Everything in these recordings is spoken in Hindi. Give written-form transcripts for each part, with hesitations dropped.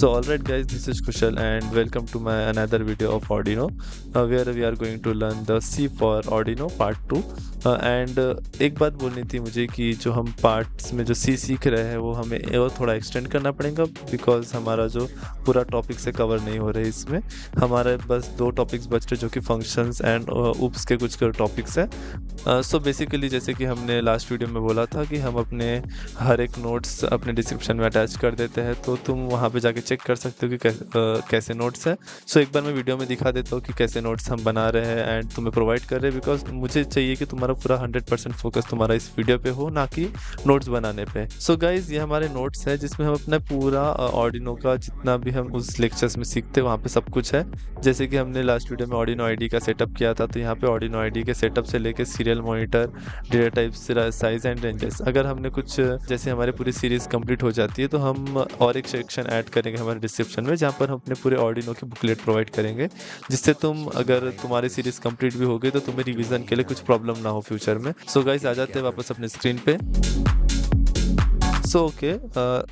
So alright guys, this is Kushal and welcome to my another video of Arduino where we are going to learn the C for Arduino part 2 and एक बात बोलनी थी मुझे कि जो हम पार्ट्स में जो C सीख रहे हैं वो हमें और थोड़ा एक्सटेंड करना पड़ेगा बिकॉज हमारा जो पूरा टॉपिक से कवर नहीं हो रहा है इसमें हमारे बस 2 टॉपिक्स बच रहे जो कि फंक्शंस एंड उप्स के कुछ टॉपिक्स हैं। सो बेसिकली जैसे कि हमने लास्ट वीडियो में बोला था कि हम अपने हर एक नोट्स अपने डिस्क्रिप्शन में अटैच कर देते हैं तो तुम वहाँ पे जाके चेक कर सकते हो कि कैसे नोट्स है। सो एक बार मैं वीडियो में दिखा देता हूँ कि कैसे नोट्स हम बना रहे हैं एंड तुम्हें प्रोवाइड कर रहे हैं बिकॉज मुझे चाहिए कि तुम्हारा पूरा 100% फोकस तुम्हारा इस वीडियो पे हो ना कि नोट्स बनाने पे। सो गाइज ये हमारे नोट्स है जिसमें हम अपना पूरा ऑर्डिनो का जितना भी हम उस लेक्चर्स में सीखते हैं वहाँ पे सब कुछ है। जैसे कि हमने लास्ट वीडियो में ऑर्डिनो आईडी का सेटअप किया था तो यहाँ पे ऑर्डिनो आईडी के सेटअप से लेके serial monitor, data type, size and ranges. अगर हमने कुछ जैसे हमारी पूरी सीरीज कंप्लीट हो जाती है तो हम और एक सेक्शन ऐड करेंगे हमारे डिस्क्रिप्शन में जहाँ पर हम अपने पूरे ऑर्डिनो की बुकलेट प्रोवाइड करेंगे जिससे तुम अगर तुम्हारी सीरीज कंप्लीट भी हो गई तो तुम्हें रिवीजन के लिए कुछ प्रॉब्लम ना हो फ्यूचर में। सो गाइस आ जाते हैं वापस अपने स्क्रीन पे। सो ओके,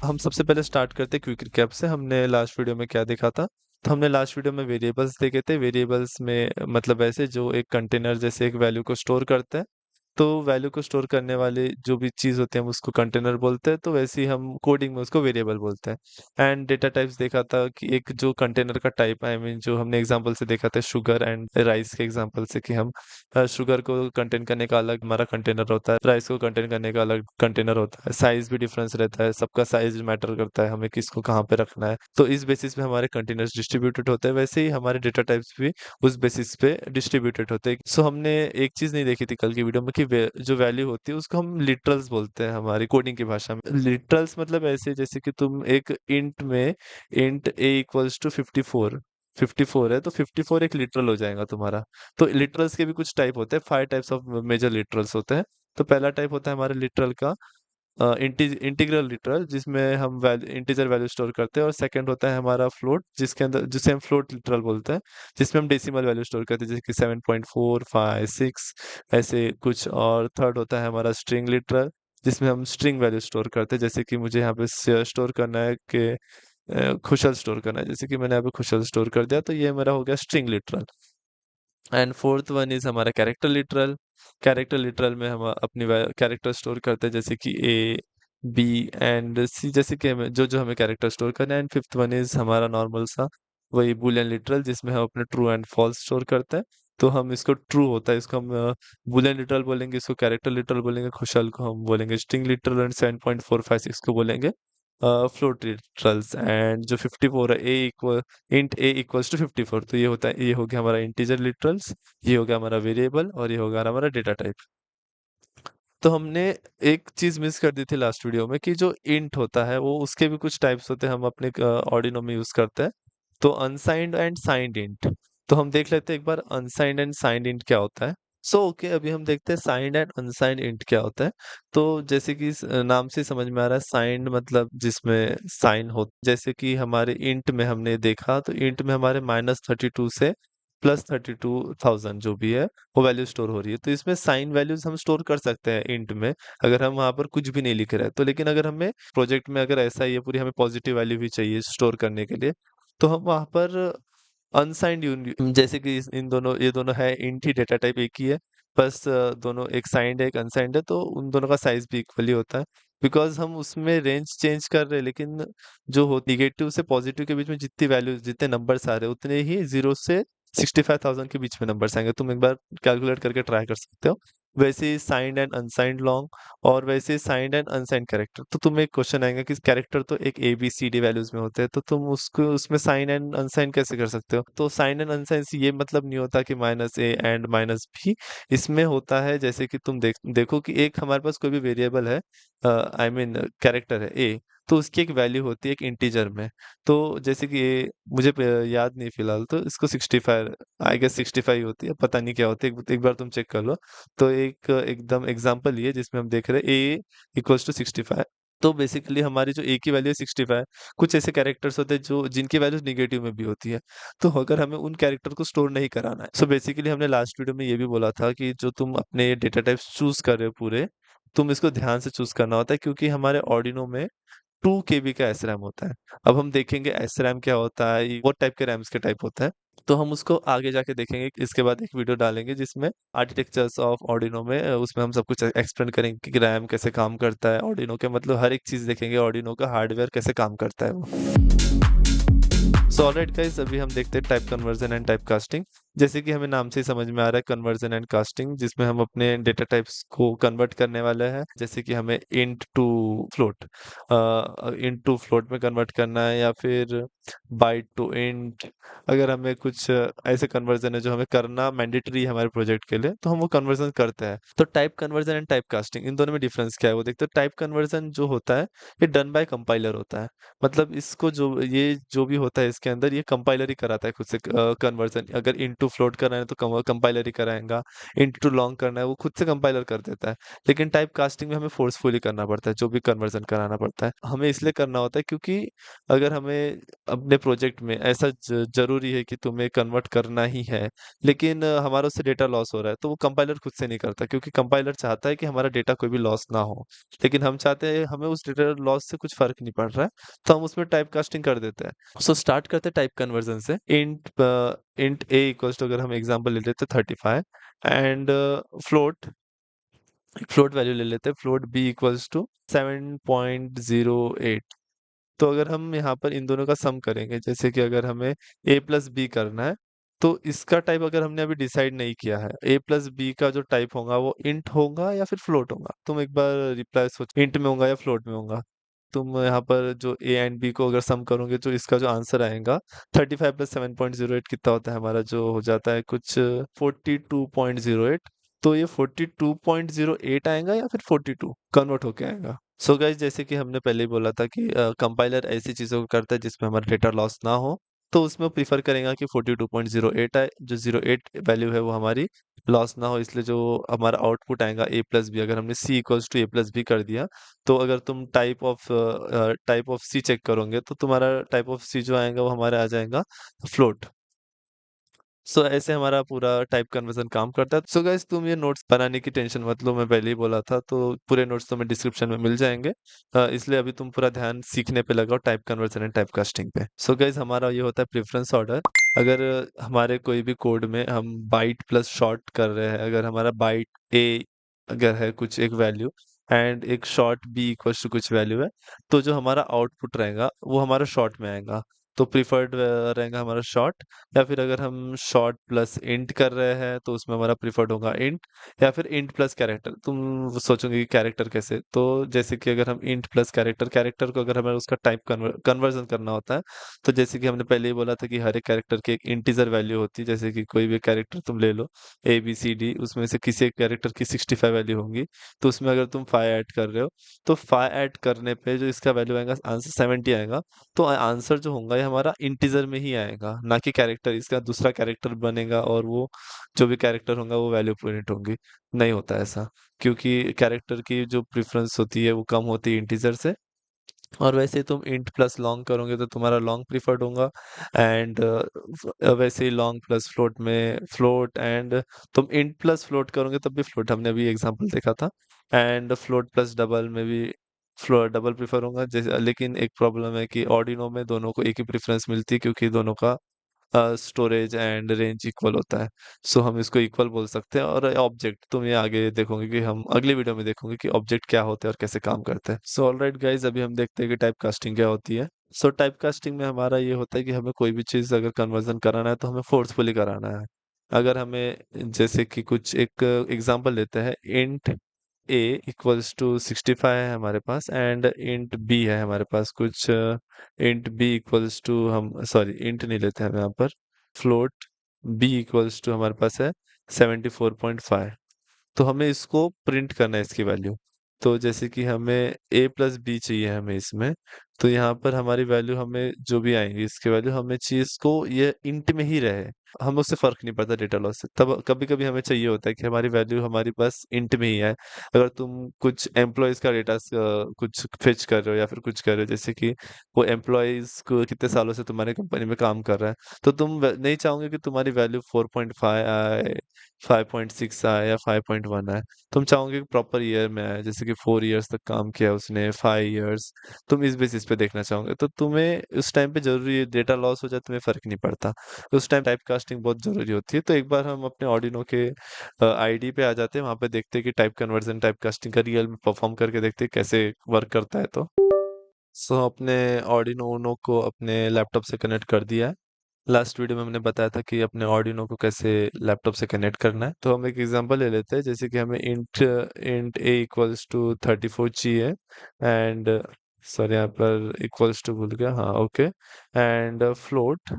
हम सबसे पहले स्टार्ट करते हैं क्विक रिकैप से। हमने लास्ट वीडियो में क्या देखा था? तो हमने लास्ट वीडियो में वेरिएबल्स देखे थे। वेरिएबल्स में मतलब ऐसे जो एक कंटेनर जैसे एक वैल्यू को स्टोर करते हैं। तो वैल्यू को स्टोर करने वाले जो भी चीज़ होते हैं हम उसको कंटेनर बोलते हैं, तो वैसे ही हम कोडिंग में उसको वेरिएबल बोलते हैं। एंड डेटा टाइप्स देखा था कि एक जो कंटेनर का टाइप आई मीन जो हमने एग्जांपल से देखा था शुगर एंड राइस के एग्जांपल से कि हम शुगर को कंटेन करने का अलग हमारा कंटेनर होता है, राइस को कंटेन करने का अलग कंटेनर होता है। साइज भी डिफरेंस रहता है, सबका साइज मैटर करता है हमें किसको कहाँ पे रखना है। तो इस बेसिस पे हमारे कंटेनर्स डिस्ट्रीब्यूटेड होते हैं, वैसे ही हमारे डेटा टाइप्स भी उस बेसिस पे डिस्ट्रीब्यूटेड होते हैं। सो हमने एक चीज नहीं देखी थी कल की वीडियो में कि जो वैल्यू होती है उसको हम लिटरल्स बोलते हैं हमारी कोडिंग की भाषा में। लिटरल्स मतलब ऐसे जैसे कि तुम एक इंट में इंट ए इक्वल्स टू 54 है तो 54 एक लिटरल हो जाएगा तुम्हारा। तो लिटरल्स के भी कुछ टाइप होते हैं, 5 टाइप्स ऑफ मेजर लिटरल्स होते हैं। तो पहला टाइप होता है हमारे लिटरल का इंटीग्रल लिटरल जिसमें हम इंटीजर वैल्यू स्टोर करते हैं, और सेकंड होता है हमारा फ्लोट जिसके अंदर जिसे हम फ्लोट लिटरल बोलते हैं जिसमें हम डेसिमल वैल्यू स्टोर करते हैं जैसे कि 7.456 ऐसे कुछ। और थर्ड होता है हमारा स्ट्रिंग लिटरल जिसमें हम स्ट्रिंग वैल्यू स्टोर करते हैं जैसे कि मुझे यहाँ पे स्टोर करना है कि खुशल स्टोर करना है, जैसे कि मैंने यहाँ पे खुशल स्टोर कर दिया तो ये मेरा हो गया string literal. And fourth one is हमारा कैरेक्टर लिटरल। कैरेक्टर लिटरल में हम अपनी कैरेक्टर स्टोर करते हैं जैसे कि ए बी एंड सी, जैसे कि हमें जो जो हमें कैरेक्टर स्टोर करना है। एंड फिफ्थ वन इज हमारा नॉर्मल सा वही बुलियन लिटरल जिसमें हम अपने ट्रू एंड फॉल्स स्टोर करते हैं। तो हम इसको ट्रू होता है इसको हम बुलियन लिटरल बोलेंगे, इसको कैरेक्टर लिटरल बोलेंगे, खुशहाल को हम बोलेंगे स्ट्रिंग लिटरल एंड 7.456 को बोलेंगे फ्लोट लिटरल्स। एंड जो 54 है a equal int A equals to 54, तो ये होता है, ये हो गया हमारा इंटीजर लिटरल्स, ये हो गया हमारा वेरिएबल और ये होगा हमारा डेटा टाइप। तो हमने एक चीज मिस कर दी थी लास्ट वीडियो में कि जो इंट होता है वो उसके भी कुछ टाइप्स होते हैं हम अपने ऑर्डिनो में यूज करते हैं। तो अनसाइंड एंड साइंड इंट, तो हम देख लेते हैं एक बार अनसाइंड एंड साइंड इंट क्या होता है। सो ओके, अभी हम देखते हैं साइंड एंड अनसाइंड इंट क्या होता है। तो जैसे कि इस नाम से समझ में आ रहा है साइंड मतलब जिसमें साइन हो, जैसे कि हमारे इंट में हमने देखा तो इंट में हमारे -32 से +32,000 जो भी है वो वैल्यू स्टोर हो रही है। तो इसमें साइन वैल्यूज हम स्टोर कर सकते हैं इंट में अगर हम वहां पर कुछ भी नहीं लिख रहे हैं तो। लेकिन अगर हमें प्रोजेक्ट में अगर ऐसा ही है पूरी हमें पॉजिटिव वैल्यू भी चाहिए स्टोर करने के लिए तो हम वहां पर अनसाइंड यूनिट, जैसे कि इन दोनों ये दोनों है इंट ही, डेटा टाइप एक ही है, बस दोनों एक साइंड है एक अनसाइंड है, तो उन दोनों का साइज भी इक्वली होता है बिकॉज हम उसमें रेंज चेंज कर रहे हैं। लेकिन जो हो नेगेटिव से पॉजिटिव के बीच में जितनी वैल्यू जितने नंबर्स आ रहे हैं उतने ही 0 से 65,000 के बीच में नंबर्स आएंगे। तुम एक बार कैलकुलेट करके ट्राई कर सकते हो। वैसे ही साइंड एंड अनसाइंड लॉन्ग और वैसे ही साइंड एंड अनसाइंड कैरेक्टर। तो तुम्हें एक क्वेश्चन आएगा कि कैरेक्टर तो एक A B C D values में होते हैं तो तुम उसको उसमें साइन एंड अनसाइन कैसे कर सकते हो? तो साइन एंड अनसाइन से ये मतलब नहीं होता कि -a एंड -b, इसमें होता है जैसे कि तुम देखो कि एक हमारे पास कोई भी वेरिएबल है, आई मीन कैरेक्टर है ए, तो उसकी एक वैल्यू होती है एक इंटीजर में। तो जैसे कि ये मुझे याद नहीं फिलहाल, तो इसको 65 आई गेस 65 होती है, पता नहीं क्या होती है, एक बार तुम चेक कर लो। तो एक एकदम एग्जांपल ये जिसमें हम देख रहे हैं ए इक्वल्स टू 65। तो बेसिकली हमारी जो ए की वैल्यू है 65, कुछ ऐसे कैरेक्टर्स होते हैं जो जिनकी वैल्यू नेगेटिव में भी होती है। तो अगर हमें उन कैरेक्टर को स्टोर नहीं कराना है, सो बेसिकली हमने लास्ट वीडियो में ये भी बोला था कि जो तुम अपने डेटा टाइप्स चूज कर रहे हो पूरे, तुम इसको ध्यान से चूज करना होता है क्योंकि हमारे ऑर्डिनो में 2 KB का एस रैम होता है। अब हम देखेंगे एस रैम क्या होता है, वो टाइप के रैम्स के टाइप होता है, तो हम उसको आगे जाके देखेंगे। इसके बाद एक वीडियो डालेंगे जिसमें आर्किटेक्चर्स ऑफ ऑर्डिनो में उसमें हम सब कुछ एक्सप्लेन करेंगे कि रैम कैसे काम करता है ऑर्डिनो के, मतलब हर एक चीज देखेंगे ऑर्डिनो का हार्डवेयर कैसे काम करता है वो। सो ऑलराइट गाइस, अभी हम देखते हैं type conversion and type casting. जैसे कि हमें नाम से ही समझ में आ रहा है कन्वर्जन एंड कास्टिंग, जिसमें हम अपने डेटा टाइप्स को कन्वर्ट करने वाले हैं। जैसे कि हमें int to float, int to float में कन्वर्ट करना है, या फिर बाइट टू इंट। अगर हमें कुछ ऐसे कन्वर्जन है जो हमें करना मैंडेटरी है हमारे प्रोजेक्ट के लिए, तो हम वो कन्वर्जन करते हैं। तो type conversion and type casting, इन दोनों में डिफरेंस क्या है वो देखते हैं। टाइप कन्वर्जन जो होता है ये डन बाय कंपाइलर होता है। मतलब इसको जो ये जो भी होता है इसके अंदर, ये कंपाइलर ही कराता है खुद से कन्वर्जन। अगर इनटू फ्लोट करना है तो कंपाइलर ही कराएगा, इनटू लॉन्ग करना है वो खुद से कंपाइलर कर देता है। लेकिन टाइप कास्टिंग में हमें फोर्सफुली करना पड़ता है, जो भी कन्वर्जन कराना पड़ता है हमें इसलिए करना होता है क्योंकि अगर हमें अपने प्रोजेक्ट में ऐसा जरूरी है कि तुम्हें कन्वर्ट करना ही है, लेकिन हमारा उससे डेटा लॉस हो रहा है, तो वो कंपाइलर खुद से नहीं करता, क्योंकि कंपाइलर चाहता है कि हमारा डेटा कोई भी लॉस ना हो। लेकिन हम चाहते हैं, हमें उस डेटा लॉस से कुछ फर्क नहीं पड़ रहा है, तो हम उसमें टाइप कास्टिंग कर देते हैं। सो स्टार्ट करते हैं टाइप कन्वर्जन से। इंट ए इक्वल्स टू, अगर हम एग्जांपल ले लेते हैं 35, एंड फ्लोट फ्लोट वैल्यू ले लेते हैं, फ्लोट बी इक्वल्स टू 7.08। तो अगर हम यहाँ पर इन दोनों का सम करेंगे, जैसे कि अगर हमें ए प्लस बी करना है, तो इसका टाइप अगर हमने अभी डिसाइड नहीं किया है, ए प्लस बी का जो टाइप होगा वो इंट होगा या फिर फ्लोट होगा, तुम एक बार रिप्लाई सोच, इंट में होगा या फ्लोट में होगा। तुम यहाँ पर जो ए एंड बी को अगर सम करोगे तो इसका जो आंसर आएगा 35 प्लस 7.08 कितना होता है हमारा, जो हो जाता है कुछ 42.08। तो ये 42.08 आएगा या फिर 42 कन्वर्ट होके आएगा। सो गाइस, जैसे कि हमने पहले ही बोला था कि कंपाइलर ऐसी चीज़ों को करता है जिसमें हमारा डेटा लॉस ना हो, तो उसमें वो प्रीफर करेगा कि 42.08 आए, जो 08 वैल्यू है वो हमारी लॉस ना हो। इसलिए जो हमारा आउटपुट आएगा ए प्लस बी, अगर हमने c equals to A plus b कर दिया, तो अगर तुम टाइप ऑफ सी चेक करोगे तो तुम्हारा टाइप ऑफ सी जो आएगा वो हमारा आ जाएगा फ्लोट। सो ऐसे हमारा पूरा टाइप कन्वर्जन काम करता है। सो गाइस, तुम ये नोट्स बनाने की टेंशन मत लो, मैं पहले ही बोला था, तो पूरे नोट्स तुम्हें डिस्क्रिप्शन में मिल जाएंगे। इसलिए अभी तुम पूरा ध्यान सीखने पे लगाओ, type conversion and type casting पे। सो गाइस, हमारा ये होता है प्रेफरेंस ऑर्डर। अगर हमारे कोई भी कोड में हम बाइट प्लस शॉर्ट कर रहे हैं, अगर हमारा बाइट ए अगर है कुछ एक वैल्यू, एंड एक शॉर्ट बी इक्वल्स टू कुछ वैल्यू है, तो जो हमारा आउटपुट रहेगा वो हमारा शॉर्ट में आएगा। तो प्रिफर्ड रहेगा हमारा शॉर्ट। या फिर अगर हम शॉर्ट प्लस इंट कर रहे हैं तो उसमें हमारा प्रिफर्ड होगा इंट। या फिर इंट प्लस कैरेक्टर, तुम सोचोगे कि कैरेक्टर कैसे, तो जैसे कि अगर हम इंट प्लस कैरेक्टर, कैरेक्टर को अगर हमें उसका टाइप कन्वर्जन करना होता है, तो जैसे कि हमने पहले ही बोला था कि हर एक कैरेक्टर की एक इंटीजर वैल्यू होती है। जैसे कि कोई भी कैरेक्टर तुम ले लो, ABCD, उसमें से किसी एक कैरेक्टर की 65 वैल्यू होंगी, तो उसमें अगर तुम 5 ऐड कर रहे हो, तो 5 ऐड करने पे जो इसका वैल्यू आएगा आंसर 70 आएगा। तो आंसर जो होगा ये हमारा इंटीजर में ही आएगा, ना कि कैरेक्टर, इसका दूसरा कैरेक्टर बनेगा और वो जो भी कैरेक्टर होगा वो वैल्यू प्रिंट होंगी। नहीं होता ऐसा, क्योंकि कैरेक्टर की जो प्रेफरेंस होती है वो कम होती है इंटीजर से। और वैसे ही तुम इंट प्लस लॉन्ग करोगे तो तुम्हारा लॉन्ग प्रीफर्ड होगा, एंड वैसे ही लॉन्ग प्लस फ्लोट में फ्लोट, एंड तुम इंट प्लस फ्लोट करोगे तब भी फ्लोट, हमने अभी एग्जांपल देखा था। एंड फ्लोट प्लस डबल में भी फ्लोट डबल प्रीफर होगा। जैसे लेकिन एक प्रॉब्लम है कि ऑर्डिनो में दोनों को एक ही प्रेफरेंस मिलती है, क्योंकि दोनों का स्टोरेज एंड रेंज इक्वल होता है। सो हम इसको इक्वल बोल सकते हैं। और ऑब्जेक्ट तुम ये आगे देखोगे कि हम अगले वीडियो में देखोगे कि ऑब्जेक्ट क्या होते हैं और कैसे काम करते हैं। सो ऑलराइट गाइज, अभी हम देखते हैं कि टाइप कास्टिंग क्या होती है। सो टाइप कास्टिंग में हमारा ये होता है कि हमें कोई भी चीज़ अगर कन्वर्जन कराना है तो हमें फोर्सफुली कराना है। अगर हमें, जैसे कि कुछ एक एग्जांपल लेते हैं, इंट ए इक्वल्स टू 65 है हमारे पास, एंड इंट बी है हमारे पास कुछ, इंट बी इक्वल्स टू, हम सॉरी इंट नहीं लेते हम यहाँ पर, फ्लोट बी इक्वल्स टू हमारे पास है 74.5। तो हमें इसको प्रिंट करना है इसकी वैल्यू। तो जैसे कि हमें ए प्लस बी चाहिए हमें इसमें, तो यहाँ पर हमारी वैल्यू, हमें जो भी आएंगी इसकी वैल्यू, हमें चीज को ये इंट में ही रहे, हमें उससे फर्क नहीं पड़ता डेटा लॉस से। तब कभी कभी हमें चाहिए होता है कि हमारी वैल्यू हमारी बस इंट में ही है। अगर तुम कुछ एम्प्लॉयज का डेटा कुछ फेच कर रहे हो या फिर कुछ कर रहे हो, जैसे कि वो एम्प्लॉयज को कितने सालों से तुम्हारे कंपनी में काम कर रहा है, तो तुम नहीं चाहोगे कि तुम्हारी वैल्यू 4.5 आए 5.6 आए या 5.1 आए, तुम चाहोगे कि प्रॉपर ईयर में आए, जैसे कि 4 इयर्स तक काम किया उसने, 5 इयर्स, तुम इस बेसिस पे देखना चाहोगे, तो तुम्हें उस टाइम पे जरूरी डेटा लॉस हो जाए तुम्हें फर्क नहीं पड़ता। उस टाइम टाइप कास्टिंग बहुत जरूरी होती है। तो एक बार हम अपने ऑर्डिनो के आईडी पे आ जाते हैं, वहां पे देखते हैं कि टाइप कन्वर्जन टाइप कास्टिंग का रियल में परफॉर्म करके देखते हैं कैसे वर्क करता है। तो अपने ऑर्डिनो उनो को अपने लैपटॉप से कनेक्ट कर दिया है। लास्ट वीडियो में हमने बताया था कि अपने ऑर्डिनो को कैसे लैपटॉप से कनेक्ट करना है। तो हम एक एग्जांपल ले लेते हैं, जैसे कि हमें int int A equals to 34 चाहिए, एंड सॉरी यहाँ पर इक्वल्स टू भूल गया, हाँ okay, and float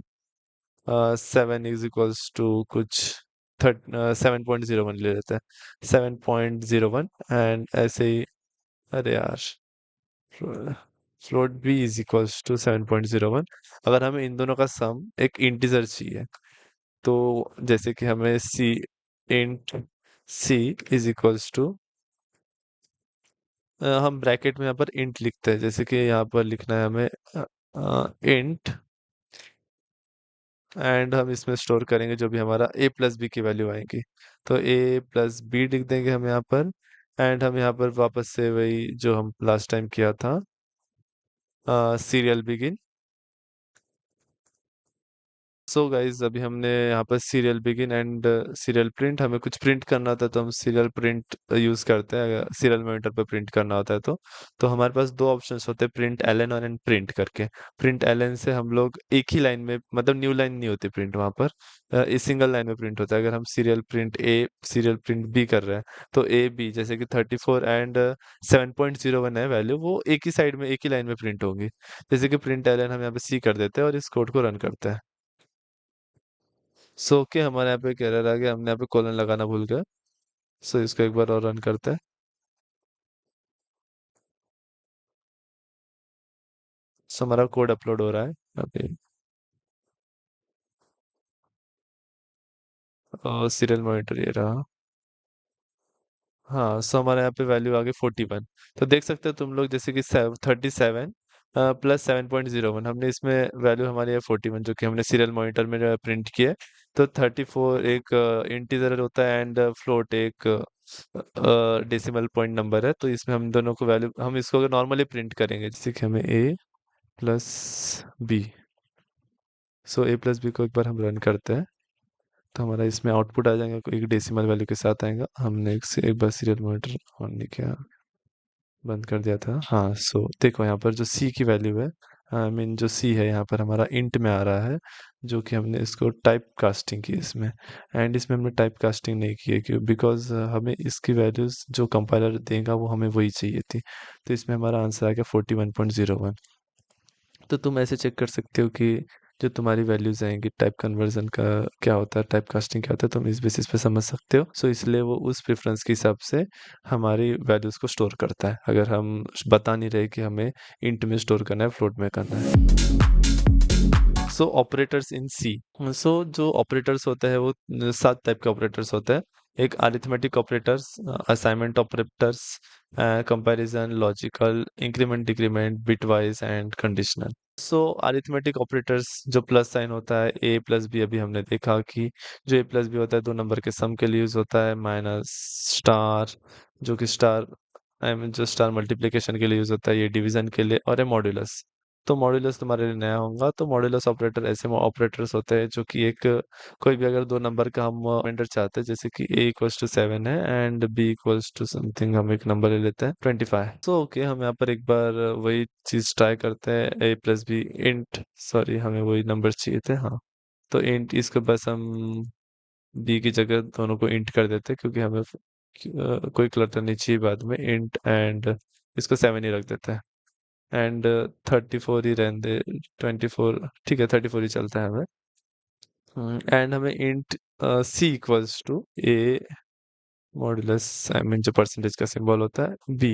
7 is equals to कुछ 7.01 ले लेते हैं, 7.01, एंड ऐसे ही, अरे यार, float B is equals to 7.01। अगर हमें इन दोनों का सम एक इंटीजर चाहिए, तो जैसे कि हमें c int c is equals to, हम ब्रैकेट में यहाँ पर इंट लिखते हैं, जैसे कि यहाँ पर लिखना है हमें इंट, एंड हम इसमें स्टोर करेंगे जो भी हमारा ए प्लस बी की वैल्यू आएगी। तो ए प्लस बी लिख देंगे हम यहाँ पर, एंड हम यहाँ पर वापस से वही जो हम लास्ट टाइम किया था, सीरियल बिगिन। सो गाइज अभी हमने यहाँ पर serial begin and serial print, हमें कुछ प्रिंट करना होता है तो हम सीरियल प्रिंट यूज करते हैं, अगर सीरियल मॉनिटर पर प्रिंट करना होता है तो हमारे पास दो ऑप्शंस होते हैं, प्रिंट एलएन और एंड प्रिंट करके। प्रिंट एलएन से हम लोग एक ही लाइन में, मतलब न्यू लाइन नहीं होती प्रिंट वहाँ पर, इस सिंगल लाइन में प्रिंट होता है। अगर हम सीरियल प्रिंट ए सीरियल प्रिंट बी कर रहे हैं, तो ए बी जैसे कि 34 एंड 7.01 है वैल्यू, वो एक ही साइड में एक ही लाइन में प्रिंट होंगी। जैसे कि प्रिंट एलएन हम यहाँ पे सी कर देते हैं और इस कोड को रन करते हैं। के हमारे यहाँ पे एक एरर आ गया, हमने यहाँ पे कोलन लगाना भूल गए। इसको एक बार और रन करते हैं। हमारा कोड अपलोड हो रहा है अभी, और सीरियल मॉनिटर ये रहा। हाँ, हमारे यहाँ पे वैल्यू आ गई 41। तो देख सकते हो तुम लोग, जैसे कि 37 प्लस 7.01, हमने इसमें वैल्यू हमारी है 41, जो कि हमने सीरियल मॉनिटर में प्रिंट किया है। तो 34 एक इंटीजर होता है, एंड फ्लोट एक डेसिमल पॉइंट नंबर है। तो इसमें हम दोनों को वैल्यू, हम इसको अगर नॉर्मली प्रिंट करेंगे, जैसे कि हमें ए प्लस बी, ए प्लस बी को एक बार हम रन करते हैं, तो हमारा इसमें आउटपुट आ जाएगा, एक डेसिमल वैल्यू के साथ आएगा। हमने एक बार सीरियल मॉनिटर ऑन नहीं किया, बंद कर दिया था। हाँ, देखो यहाँ पर जो सी की वैल्यू है, आई मीन जो सी है यहाँ पर हमारा इंट में आ रहा है, जो कि हमने इसको टाइप कास्टिंग की इसमें, एंड इसमें हमने टाइप कास्टिंग नहीं की है, क्यों, बिकॉज हमें इसकी वैल्यूज जो कंपाइलर देगा वो हमें वही चाहिए थी। तो इसमें हमारा आंसर आ गया 41.01। तो तुम ऐसे चेक कर सकते हो कि जो तुम्हारी वैल्यूज आएंगी, टाइप कन्वर्जन का क्या होता है, टाइप कास्टिंग क्या होता है, तुम इस बेसिस पे समझ सकते हो। इसलिए वो उस प्रेफरेंस के हिसाब से हमारी वैल्यूज को स्टोर करता है, अगर हम बता नहीं रहे कि हमें इंट में स्टोर करना है, फ्लोट में करना है। ऑपरेटर्स इन सी। जो ऑपरेटर्स होते हैं वो 7 टाइप के ऑपरेटर्स होते हैं। एक arithmetic operators, assignment operators, comparison, logical, increment decrement, bitwise and conditional. Arithmetic operators जो प्लस साइन होता है, ए प्लस बी, अभी हमने देखा कि जो ए प्लस बी होता है दो नंबर के सम के लिए यूज होता है, माइनस स्टार, जो कि स्टार, आई मीन जो स्टार मल्टीप्लिकेशन के लिए यूज होता है, ये डिवीजन के लिए, और है मॉड्यूलस। तो मॉड्यूलस तुम्हारे लिए नया होगा। तो मॉड्यूलस ऑपरेटर ऐसे ऑपरेटर्स होते हैं जो कि एक कोई भी अगर दो नंबर का हम रिमाइंडर चाहते हैं, जैसे कि ए इक्वल्स टू 7 है and B equals to something, हम एक नंबर ले लेते हैं 25। ओके, हम यहाँ पर एक बार वही चीज ट्राई करते हैं, ए प्लस बी इंट, सॉरी हमें वही नंबर चाहिए थे, हाँ। तो इंट, इसको बस हम बी की जगह दोनों को इंट कर देते हैं, क्योंकि हमें कोई क्लटर नहीं चाहिए बाद में, इंट एंड इसको 7 ही रख देते हैं, एंड 34 ही रहने दे, 24 ठीक है, 34 ही चलता है हमें। एंड हमें int C equals to A modulus, I mean जो परसेंटेज का सिंबल होता है, बी,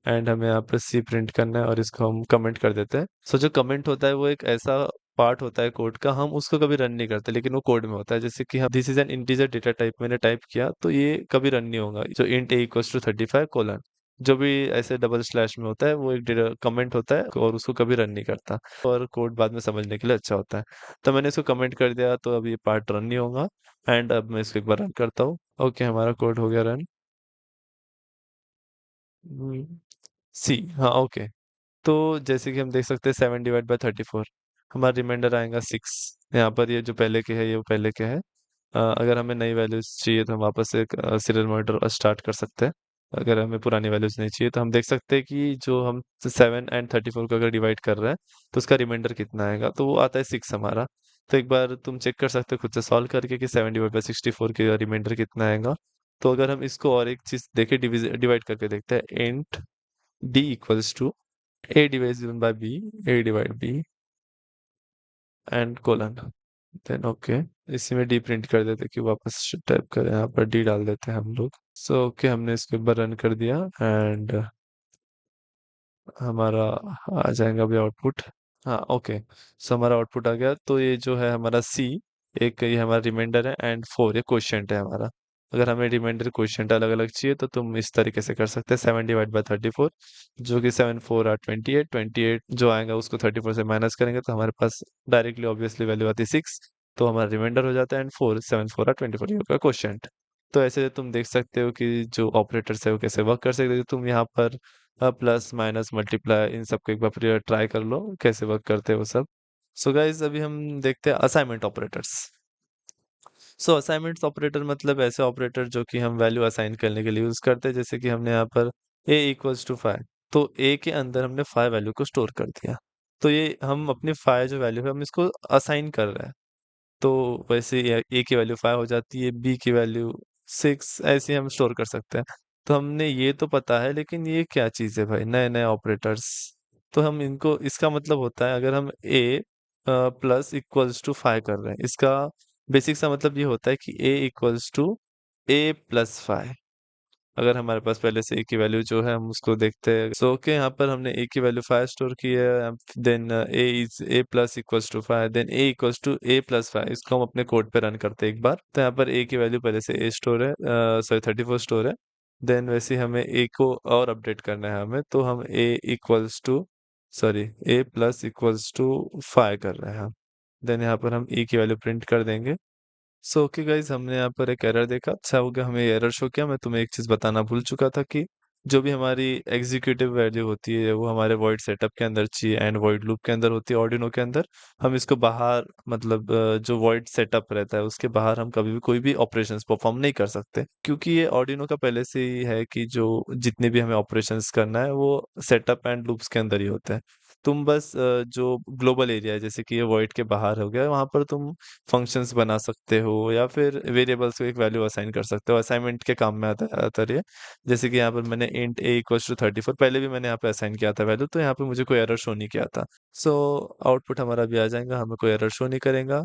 एंड हमें यहाँ पे सी प्रिंट करना है और इसको हम कमेंट कर देते हैं। जो कमेंट होता है वो एक ऐसा पार्ट होता है कोड का, हम उसको कभी रन नहीं करते, लेकिन वो कोड में होता है। जैसे कि हम this is an integer data type मैंने टाइप किया, तो ये कभी रन नहीं होगा, जो int A equals to 35 colon, जो भी ऐसे डबल स्लैश में होता है वो एक कमेंट होता है और उसको कभी रन नहीं करता, और कोड बाद में समझने के लिए अच्छा होता है। तो मैंने इसको कमेंट कर दिया, तो अब ये पार्ट रन नहीं होगा। एंड अब मैं इसको एक बार रन करता हूँ। ओके, हमारा कोड हो गया रन। सी, हाँ, ओके। तो जैसे कि हम देख सकते हैं 7/34 हमारा रिमाइंडर आएगा 6। यहाँ पर ये जो पहले के है ये वो पहले के है। अगर हमें नई वैल्यूज चाहिए तो हम वापस से सीरियल मॉनिटर स्टार्ट कर सकते हैं। अगर हमें पुरानी वैल्यूज नहीं चाहिए तो हम देख सकते हैं कि जो हम 7 और 34 को अगर डिवाइड कर रहे हैं तो उसका रिमाइंडर कितना आएगा, तो वो आता है 6 हमारा। तो एक बार तुम चेक कर सकते हो खुद से सॉल्व करके कि 7/64 का रिमाइंडर कितना आएगा। तो अगर हम इसको और एक चीज देखें, डिवाइड करके देखते हैं, int d equals to a divided by b, a divided b and colon, then okay. इसी में डी प्रिंट कर देते कि वापस टाइप करें, यहाँ पर डी डाल देते हैं हम लोग। सो ओके, हमने इसको एक बार रन कर दिया एंड हमारा आ जाएगा अभी आउटपुट। हाँ, ओके। सो हमारा आउटपुट आ गया। तो ये जो है हमारा सी, एक ये हमारा रिमाइंडर है एंड 4 ये क्वोशिएंट है हमारा। अगर हमें रिमाइंडर क्वोशिएंट अलग अलग चाहिए तो तुम इस तरीके से कर सकते हैं, 7/34, जो कि 7 4 28, 28 जो आएगा उसको 34 से माइनस करेंगे तो हमारे पास डायरेक्टली ऑब्वियसली वैल्यू आती है 6। तो हमारा रिमाइंडर हो जाता है एंड 7 4 24 ये होगा क्वोशिएंट। तो ऐसे तुम देख सकते हो कि जो ऑपरेटर्स है वो कैसे वर्क कर सकते हो। तुम यहाँ पर प्लस माइनस मल्टीप्लाई इन सबको एक बार ट्राई कर लो कैसे वर्क करते हैं वो सब। सो गाइज अभी हम देखते हैं असाइनमेंट ऑपरेटर्स। सो असाइनमेंट ऑपरेटर मतलब ऐसे ऑपरेटर जो कि हम वैल्यू असाइन करने के लिए यूज करते हैं। जैसे कि हमने यहाँ पर a इक्वल्स टू 5, तो a के अंदर हमने 5 वैल्यू को स्टोर कर दिया। तो ये हम अपनी 5 जो वैल्यू है हम इसको असाइन कर रहे हैं। तो वैसे ए की वैल्यू 5 हो जाती है, बी की वैल्यू 6, ऐसे हम स्टोर कर सकते हैं। तो हमने ये तो पता है, लेकिन ये क्या चीज़ है भाई, नए नए ऑपरेटर्स। तो हम इनको, इसका मतलब होता है अगर हम ए प्लस इक्वल्स टू 5 कर रहे हैं, इसका बेसिक सा मतलब ये होता है कि ए इक्वल्स टू ए प्लस 5। अगर हमारे पास पहले से ए की वैल्यू जो है हम उसको देखते हैं। सो ओके, यहाँ पर हमने ए की वैल्यू 5 स्टोर की है। Then A is A plus equals to 5, then A equals to A plus 5। इसको हम अपने कोड पे रन करते हैं एक बार। तो यहाँ पर ए की वैल्यू पहले से ए स्टोर है, सॉरी 34 स्टोर है। देन वैसे ही हमें ए को और अपडेट करना है हमें, तो हम a equals to, sorry a plus equals to 5 कर रहे हैं हम। देन यहाँ पर हम ए की वैल्यू प्रिंट कर देंगे। सो ओके गाइज, हमने यहाँ पर एक एरर देखा। अच्छा हो गया हमें एरर शो किया। मैं तुम्हें एक चीज़ बताना भूल चुका था कि जो भी हमारी एग्जीक्यूटिव वैल्यू होती है वो हमारे वॉइड सेटअप के अंदर चाहिए एंड वॉइड लूप के अंदर होती है ऑर्डिनो के अंदर। हम इसको बाहर, मतलब जो वॉइड सेटअप रहता है उसके बाहर हम कभी भी कोई भी ऑपरेशंस परफॉर्म नहीं कर सकते, क्योंकि ये ऑर्डिनो का पहले से ही है कि जो जितने भी हमें ऑपरेशंस करना है वो सेटअप एंड लूप्स के अंदर ही होते हैं। तुम बस जो ग्लोबल एरिया है, जैसे कि ये वॉइड के बाहर हो गया, वहां पर तुम फंक्शंस बना सकते हो या फिर वेरिएबल्स को एक वैल्यू असाइन कर सकते हो। असाइनमेंट के काम में आता है ज़्यादातर ये। जैसे कि यहाँ पर मैंने इंट ए इक्वल्स टू 34 पहले भी मैंने यहाँ पे असाइन किया था वैल्यू, तो यहाँ पे मुझे कोई एरर शो नहीं किया था। सो आउटपुट हमारा भी आ जाएगा, हमें कोई एरर शो नहीं करेगा।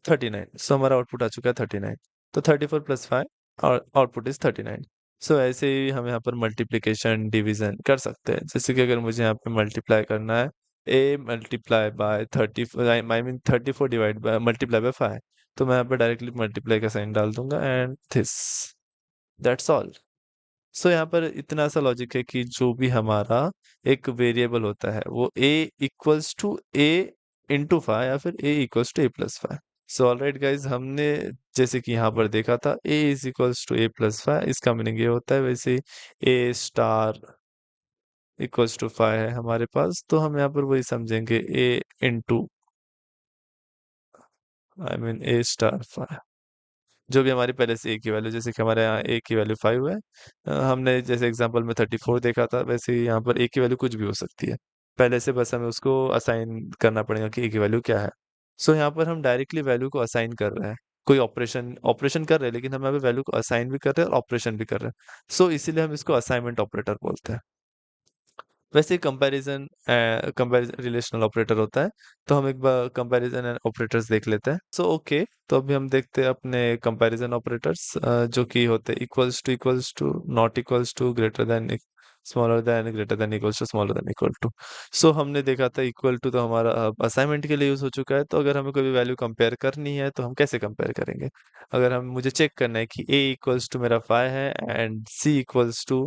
39, सो हमारा आउटपुट आ चुका है 39। तो 34 प्लस 5 और आउटपुट इज 39। सो ऐसे ही हम यहाँ पर मल्टीप्लिकेशन डिवीजन कर सकते हैं। जैसे कि अगर मुझे यहाँ पे मल्टीप्लाई करना है, a multiply by 30, I mean 34 divide by multiply by 5, तो मैं यहाँ पे डायरेक्टली मल्टीप्लाई का साइन डाल दूंगा एंड दिस, दैट्स ऑल। सो यहाँ पर इतना सा लॉजिक है कि जो भी हमारा एक वेरिएबल होता है वो a equals to a into 5 या फिर a equals to a plus 5। So alright guys, हमने जैसे कि यहाँ पर देखा था a is equals to a plus 5, इसका मीनिंग ये होता है। वैसे a स्टार इक्वल्स टू 5 है हमारे पास, तो हम यहाँ पर वही समझेंगे a into, I mean a star 5, जो भी हमारी पहले से ए की वैल्यू, जैसे कि हमारे यहाँ ए की वैल्यू 5 है। हमने जैसे एग्जांपल में 34 देखा था, वैसे ही यहाँ पर ए की वैल्यू कुछ भी हो सकती है। पहले से बस हमें उसको असाइन करना पड़ेगा कि ए की वैल्यू क्या है। सो यहाँ पर हम डायरेक्टली वैल्यू को असाइन कर रहे हैं, कोई ऑपरेशन ऑपरेशन कर रहे हैं, लेकिन हम यहाँ पे वैल्यू को असाइन भी कर रहे हैं और ऑपरेशन भी कर रहे हैं। सो इसीलिए हम इसको असाइनमेंट ऑपरेटर बोलते हैं। वैसे कंपैरिजन कंपैरिजन रिलेशनल ऑपरेटर होता है। तो हम एक बार कंपैरिजन एंड ऑपरेटर्स देख लेते हैं। सो ओके, तो अभी हम देखते हैं अपने कंपैरिजन ऑपरेटर्स, जो कि होते हैं equals to, not equals to, greater than, smaller than, greater than, equals to, smaller than, equal to. So हमने देखा था इक्वल टू तो हमारा असाइनमेंट के लिए यूज हो चुका है। तो अगर हमें कोई भी वैल्यू कंपेयर करनी है तो हम कैसे कंपेयर करेंगे? अगर हम मुझे चेक करना है कि a इक्वल्स टू मेरा 5 है एंड c इक्वल्स टू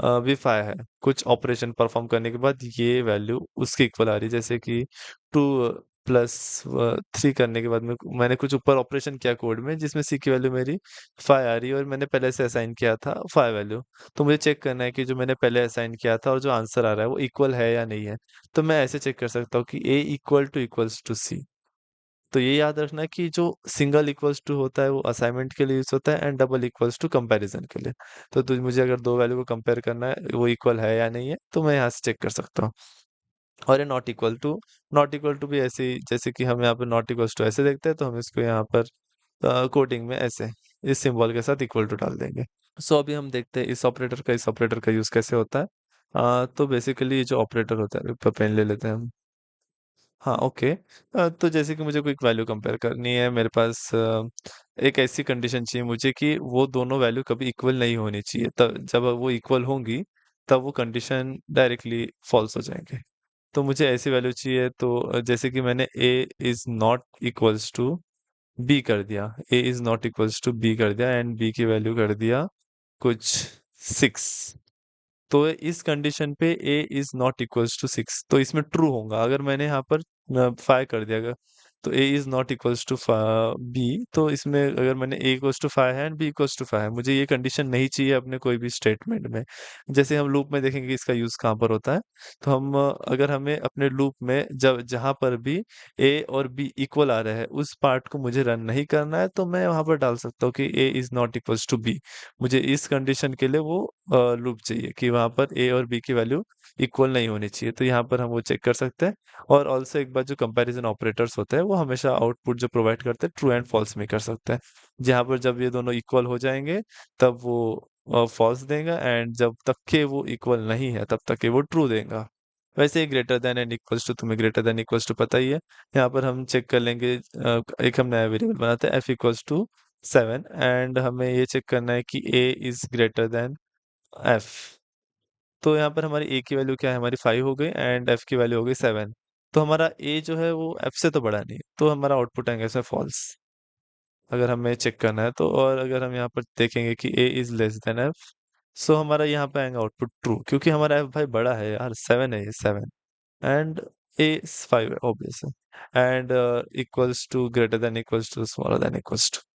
विफाई है, कुछ ऑपरेशन परफॉर्म करने के बाद ये वैल्यू उसके इक्वल आ रही है, जैसे कि 2 + 3 करने के बाद मैंने कुछ ऊपर ऑपरेशन किया कोड में जिसमें सी की वैल्यू मेरी 5 आ रही है और मैंने पहले से असाइन किया था 5 वैल्यू। तो मुझे चेक करना है कि जो मैंने पहले असाइन किया था और जो आंसर आ रहा है वो इक्वल है या नहीं है। तो मैं ऐसे चेक कर सकता हूँ कि ए इक्वल्स टू सी। तो ये याद रखना कि जो सिंगल इक्वल्स टू होता है वो असाइनमेंट के लिए यूज होता है and double equals to comparison के लिए। तो मुझे अगर दो वैल्यू को कंपेयर करना है वो इक्वल है या नहीं है तो मैं यहाँ से चेक कर सकता हूँ। और ये नॉट इक्वल टू भी ऐसे ही, जैसे कि हम यहाँ पर नॉट इक्वल्स टू ऐसे देखते हैं तो हम इसको यहाँ पर कोडिंग में ऐसे इस सिंबल के साथ इक्वल टू डाल देंगे। सो अभी हम देखते हैं इस ऑपरेटर का यूज कैसे होता है। तो बेसिकली जो ऑपरेटर होता है, पेन ले लेते हैं हम। हाँ, ओके। तो जैसे कि मुझे कोई वैल्यू कंपेयर करनी है, मेरे पास एक ऐसी कंडीशन चाहिए मुझे कि वो दोनों वैल्यू कभी इक्वल नहीं होनी चाहिए, तब जब वो इक्वल होंगी तब वो कंडीशन डायरेक्टली फॉल्स हो जाएंगे। तो मुझे ऐसी वैल्यू चाहिए, तो जैसे कि मैंने a is not equals to b कर दिया, a is not equals to b कर दिया एंड बी की वैल्यू कर दिया कुछ 6। तो इस कंडीशन पे a is not equals to 6, तो इसमें ट्रू होगा। अगर मैंने यहाँ पर 5 कर दिया अगर, तो a is not equals to b, तो इसमें अगर मैंने a इक्वल्स टू 5 है एंड b इक्वल्स टू 5 है, मुझे ये कंडीशन नहीं चाहिए अपने कोई भी स्टेटमेंट में। जैसे हम लूप में देखेंगे कि इसका यूज कहाँ पर होता है। तो हम अगर हमें अपने लूप में जब जहाँ पर भी a और b इक्वल आ रहे हैं उस पार्ट को मुझे रन नहीं करना है, तो मैं वहां पर डाल सकता हूँ कि a is not equals to b। मुझे इस कंडीशन के लिए वो लूप चाहिए कि वहां पर ए और बी की वैल्यू इक्वल नहीं होनी चाहिए, तो यहाँ पर हम वो चेक कर सकते हैं। और ऑल्सो एक बार जो कंपैरिजन ऑपरेटर्स होते हैं वो हमेशा आउटपुट जो प्रोवाइड करते हैं ट्रू एंड फॉल्स में कर सकते हैं, जहाँ पर जब ये दोनों इक्वल हो जाएंगे तब वो फॉल्स देगा एंड जब तक के वो इक्वल नहीं है तब तक के वो ट्रू देगा। वैसे ही greater than and equals to, तुम्हें ग्रेटर देन इक्वल्स टू पता ही है। यहाँ पर हम चेक कर लेंगे, एक हम नया वेरिएबल बनाते हैं f = 7 एंड हमें ये चेक करना है कि a is greater then f। तो यहाँ पर हमारी a की वैल्यू क्या है, हमारी 5 हो गई एंड f की वैल्यू हो गई 7। तो हमारा a जो है वो f से तो बड़ा नहीं है, तो हमारा आउटपुट आएगा इसमें फॉल्स, अगर हमें चेक करना है तो। और अगर हम यहाँ पर देखेंगे कि a is less than f, सो हमारा यहाँ पे आएगा आउटपुट ट्रू, क्योंकि हमारा f भाई बड़ा है यार, 7 है ये 7 एंड a 5 है ऑब्वियस है and equals to greater than equals to smaller than equals to.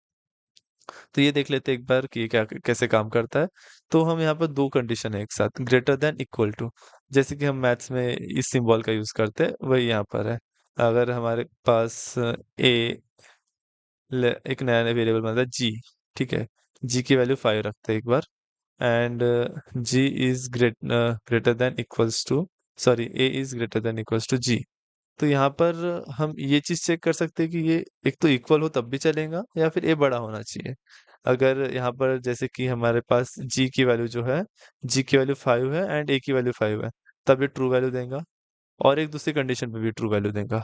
तो ये देख लेते हैं एक बार कि ये क्या कैसे काम करता है। तो हम यहाँ पर दो कंडीशन है एक साथ, ग्रेटर देन इक्वल टू, जैसे कि हम मैथ्स में इस सिंबल का यूज करते हैं वही यहाँ पर है। अगर हमारे पास ए एक नया वेरिएबल बनता है जी, ठीक है, जी की वैल्यू 5 रखते हैं एक बार and g is greater than equals to, sorry a is greater than equals to g. तो यहाँ पर हम ये चीज चेक कर सकते हैं कि ये एक तो इक्वल हो तब भी चलेगा या फिर ए बड़ा होना चाहिए। अगर यहाँ पर जैसे कि हमारे पास जी की वैल्यू जो है, जी की वैल्यू 5 है एंड ए की वैल्यू 5 है, तब ये ट्रू वैल्यू देगा। और एक दूसरी कंडीशन पे भी ट्रू वैल्यू देगा,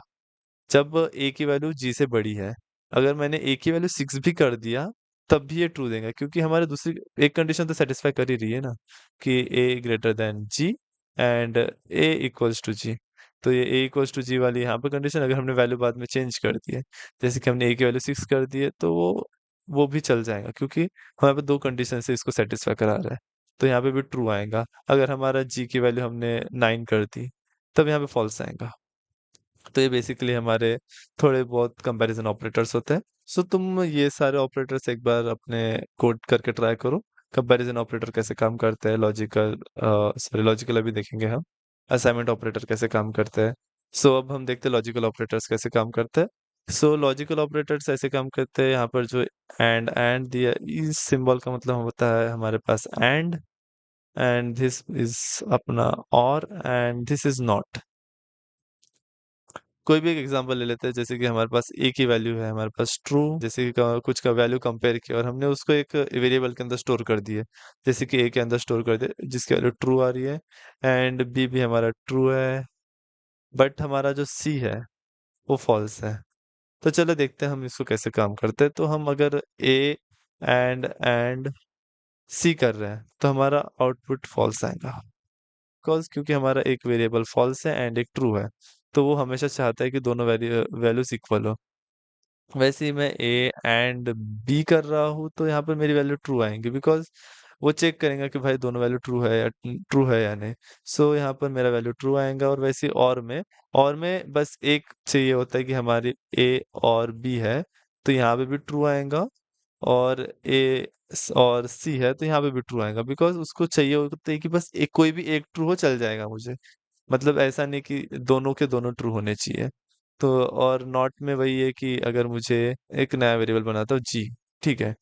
जब ए की वैल्यू जी से बड़ी है। अगर मैंने ए की वैल्यू 6 भी कर दिया तब भी ये ट्रू देगा, क्योंकि हमारे दूसरी एक कंडीशन तो सेटिस्फाई कर ही रही है ना, कि a greater than g and a equals to g. तो ये ए इक्वल्स टू जी वाली यहाँ पर कंडीशन अगर हमने वैल्यू बाद में चेंज कर दी है, जैसे कि हमने ए की वैल्यू 6 कर दी है, तो वो भी चल जाएगा, क्योंकि हमारे पे दो कंडीशन से इसको सेटिस्फाई करा रहा है। तो यहाँ पे भी ट्रू आएगा। अगर हमारा जी की वैल्यू हमने 9 कर दी तब यहाँ पे फॉल्स आएगा। तो ये बेसिकली हमारे थोड़े बहुत कंपैरिजन ऑपरेटर्स होते हैं। सो तुम ये सारे ऑपरेटर्स एक बार अपने कोड करके ट्राई करो, कंपैरिजन ऑपरेटर कैसे काम करते हैं, लॉजिकल अभी देखेंगे हम, असाइनमेंट ऑपरेटर कैसे काम करते हैं। सो अब हम देखते हैं लॉजिकल ऑपरेटर्स कैसे काम करते हैं। सो लॉजिकल ऑपरेटर्स ऐसे काम करते हैं, यहाँ पर जो एंड दिया, इस सिंबल का मतलब होता है हमारे पास एंड दिस इज अपना और एंड दिस इज नॉट। कोई भी एक एग्जांपल ले लेते हैं, जैसे कि हमारे पास ए की वैल्यू है, हमारे पास ट्रू, जैसे कि कुछ का वैल्यू कंपेयर किया और हमने उसको एक वेरिएबल के अंदर स्टोर कर दिए, जैसे कि ए के अंदर स्टोर कर दिए जिसकी वैल्यू ट्रू आ रही है एंड बी भी हमारा ट्रू है, बट हमारा जो सी है वो फॉल्स है। तो चलो देखते हैं हम इसको कैसे काम करते हैं। तो हम अगर ए एंड सी कर रहे हैं तो हमारा आउटपुट फॉल्स आएगा, क्योंकि हमारा एक वेरिएबल फॉल्स है एंड एक ट्रू है, तो वो हमेशा चाहता है कि दोनों वैल्यूज इक्वल हो। वैसे ही मैं ए एंड बी कर रहा हूँ तो यहाँ पर मेरी वैल्यू ट्रू आएंगी, बिकॉज वो चेक करेंगे कि भाई दोनों वैल्यू ट्रू है या नहीं। सो यहाँ पर मेरा वैल्यू ट्रू आएगा। और वैसे ही और में बस एक चाहिए होता है कि हमारी ए और बी है, तो यहाँ पे भी ट्रू आएगा। और ए और सी है तो यहाँ पे भी ट्रू आएगा, बिकॉज उसको चाहिए होता है कि बस एक कोई भी एक ट्रू हो चल जाएगा मुझे। मतलब ऐसा नहीं कि दोनों के दोनों ट्रू होने चाहिए। तो और नॉट में वही है कि अगर मुझे एक नया वेरिएबल बनाता हूँ जी, ठीक है,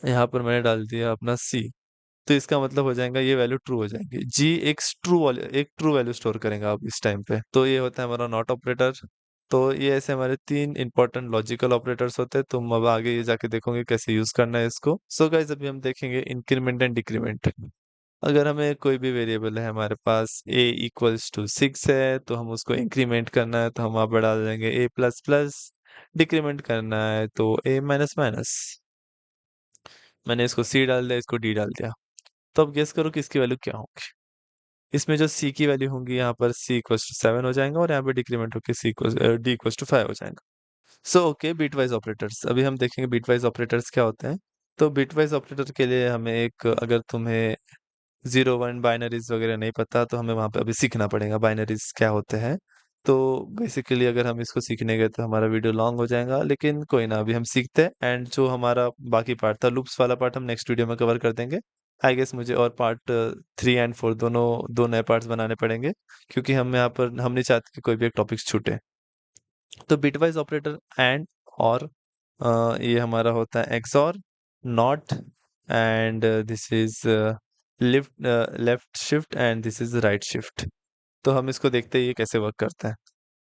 यहाँ पर मैंने डाल दिया अपना सी, तो इसका मतलब हो जाएगा ये वैल्यू ट्रू हो जाएंगी। जी एक ट्रू वैल्यू स्टोर करेंगे आप इस टाइम पे। तो ये होता है हमारा नॉट ऑपरेटर। तो ये ऐसे हमारे 3 इंपॉर्टेंट लॉजिकल ऑपरेटर्स होते हैं। तुम अब आगे ये जाके देखोगे कैसे यूज करना है इसको। सो गाइस अभी हम देखेंगे इंक्रीमेंट एंड डिक्रीमेंट। अगर हमें कोई भी वेरिएबल है, हमारे पास a = 6 है, तो हम उसको इंक्रीमेंट करना है तो हम वहाँ पर डाल देंगे a++। डिक्रीमेंट करना है तो a-। मैंने इसको c डाल दिया, इसको d डाल दिया। तो अब गेस करो कि इसकी वैल्यू क्या होगी। इसमें जो c की वैल्यू होंगी, यहाँ पर c = 7 हो जाएगा, और यहाँ पे डिक्रीमेंट होकर d = 5 हो जाएगा। सो ओके, बिटवाइज ऑपरेटर्स अभी हम देखेंगे बिटवाइज ऑपरेटर्स क्या होते हैं। तो बिटवाइज ऑपरेटर के लिए हमें एक, अगर तुम्हें 0 1 बाइनरीज वगैरह नहीं पता तो हमें वहाँ पे अभी सीखना पड़ेगा बाइनरीज क्या होते हैं। तो बेसिकली अगर हम इसको सीखने गए तो हमारा वीडियो लॉन्ग हो जाएगा, लेकिन कोई ना, अभी हम सीखते हैं। एंड जो हमारा बाकी पार्ट था, लूप्स वाला पार्ट, हम नेक्स्ट वीडियो में कवर कर देंगे। आई गेस मुझे और पार्ट 3 एंड 4 दोनों दो नए पार्ट्स बनाने पड़ेंगे, क्योंकि हम नहीं चाहते कि कोई भी एक टॉपिक छूटे। तो बिटवाइज ऑपरेटर एंड और ये हमारा होता है XOR, not, and this is left shift, and this is right shift. तो हम इसको देखते हैं ये कैसे वर्क करता है।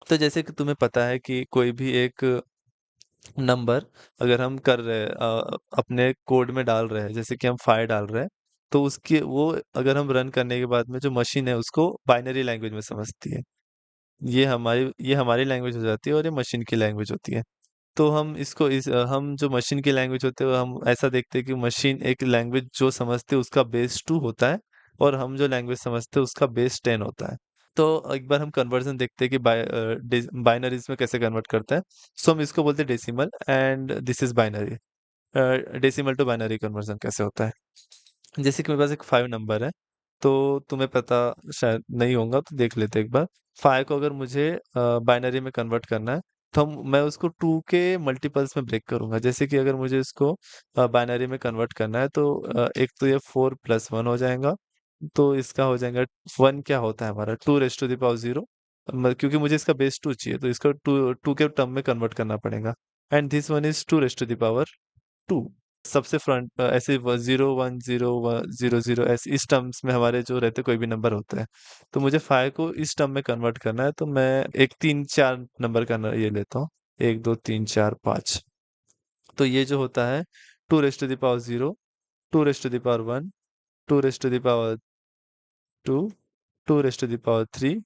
तो जैसे कि तुम्हें पता है कि कोई भी एक नंबर अगर हम कर रहे हैं, अपने कोड में डाल रहे हैं, जैसे कि हम 5 डाल रहे हैं, तो उसकी वो अगर हम रन करने के बाद में जो मशीन है उसको बाइनरी लैंग्वेज में समझती है। ये हमारी लैंग्वेज हो जाती है और ये मशीन की लैंग्वेज होती है। तो हम जो मशीन की लैंग्वेज होते हैं हम ऐसा देखते हैं कि मशीन एक लैंग्वेज जो समझते हैं उसका बेस 2 होता है, और हम जो लैंग्वेज समझते हैं उसका बेस 10 होता है। तो एक बार हम कन्वर्जन देखते हैं कि बाइनरीज में कैसे कन्वर्ट करते हैं। सो हम इसको बोलते हैं decimal, and this is binary. Decimal to binary conversion कैसे होता है, जैसे कि मेरे पास एक 5 नंबर है, तो तुम्हें पता शायद नहीं होगा, तो देख लेते हैं एक बार। 5 को अगर मुझे बाइनरी में कन्वर्ट करना है, तो मैं उसको 2 के मल्टीपल्स में ब्रेक करूंगा। जैसे कि अगर मुझे इसको बाइनरी में कन्वर्ट करना है, तो एक तो ये 4+1 हो जाएगा। तो इसका हो जाएगा 1 क्या होता है हमारा 2⁻0। क्योंकि मुझे इसका बेस 2 चाहिए, तो इसको टू टू के टर्म में कन्वर्ट करना पड़ेगा। And this one is 2⁻2। सबसे फ्रंट ऐसे 0 1 0 1 0 0 ऐसे इस टर्म्स में हमारे जो रहते कोई भी नंबर होता है। तो मुझे 5 को इस टर्म में कन्वर्ट करना है, तो मैं एक 3 4 नंबर का ये लेता हूँ, 1 2 3 4 5। तो ये जो होता है 2⁻0, 2⁻1, 2⁻2, 2⁻3,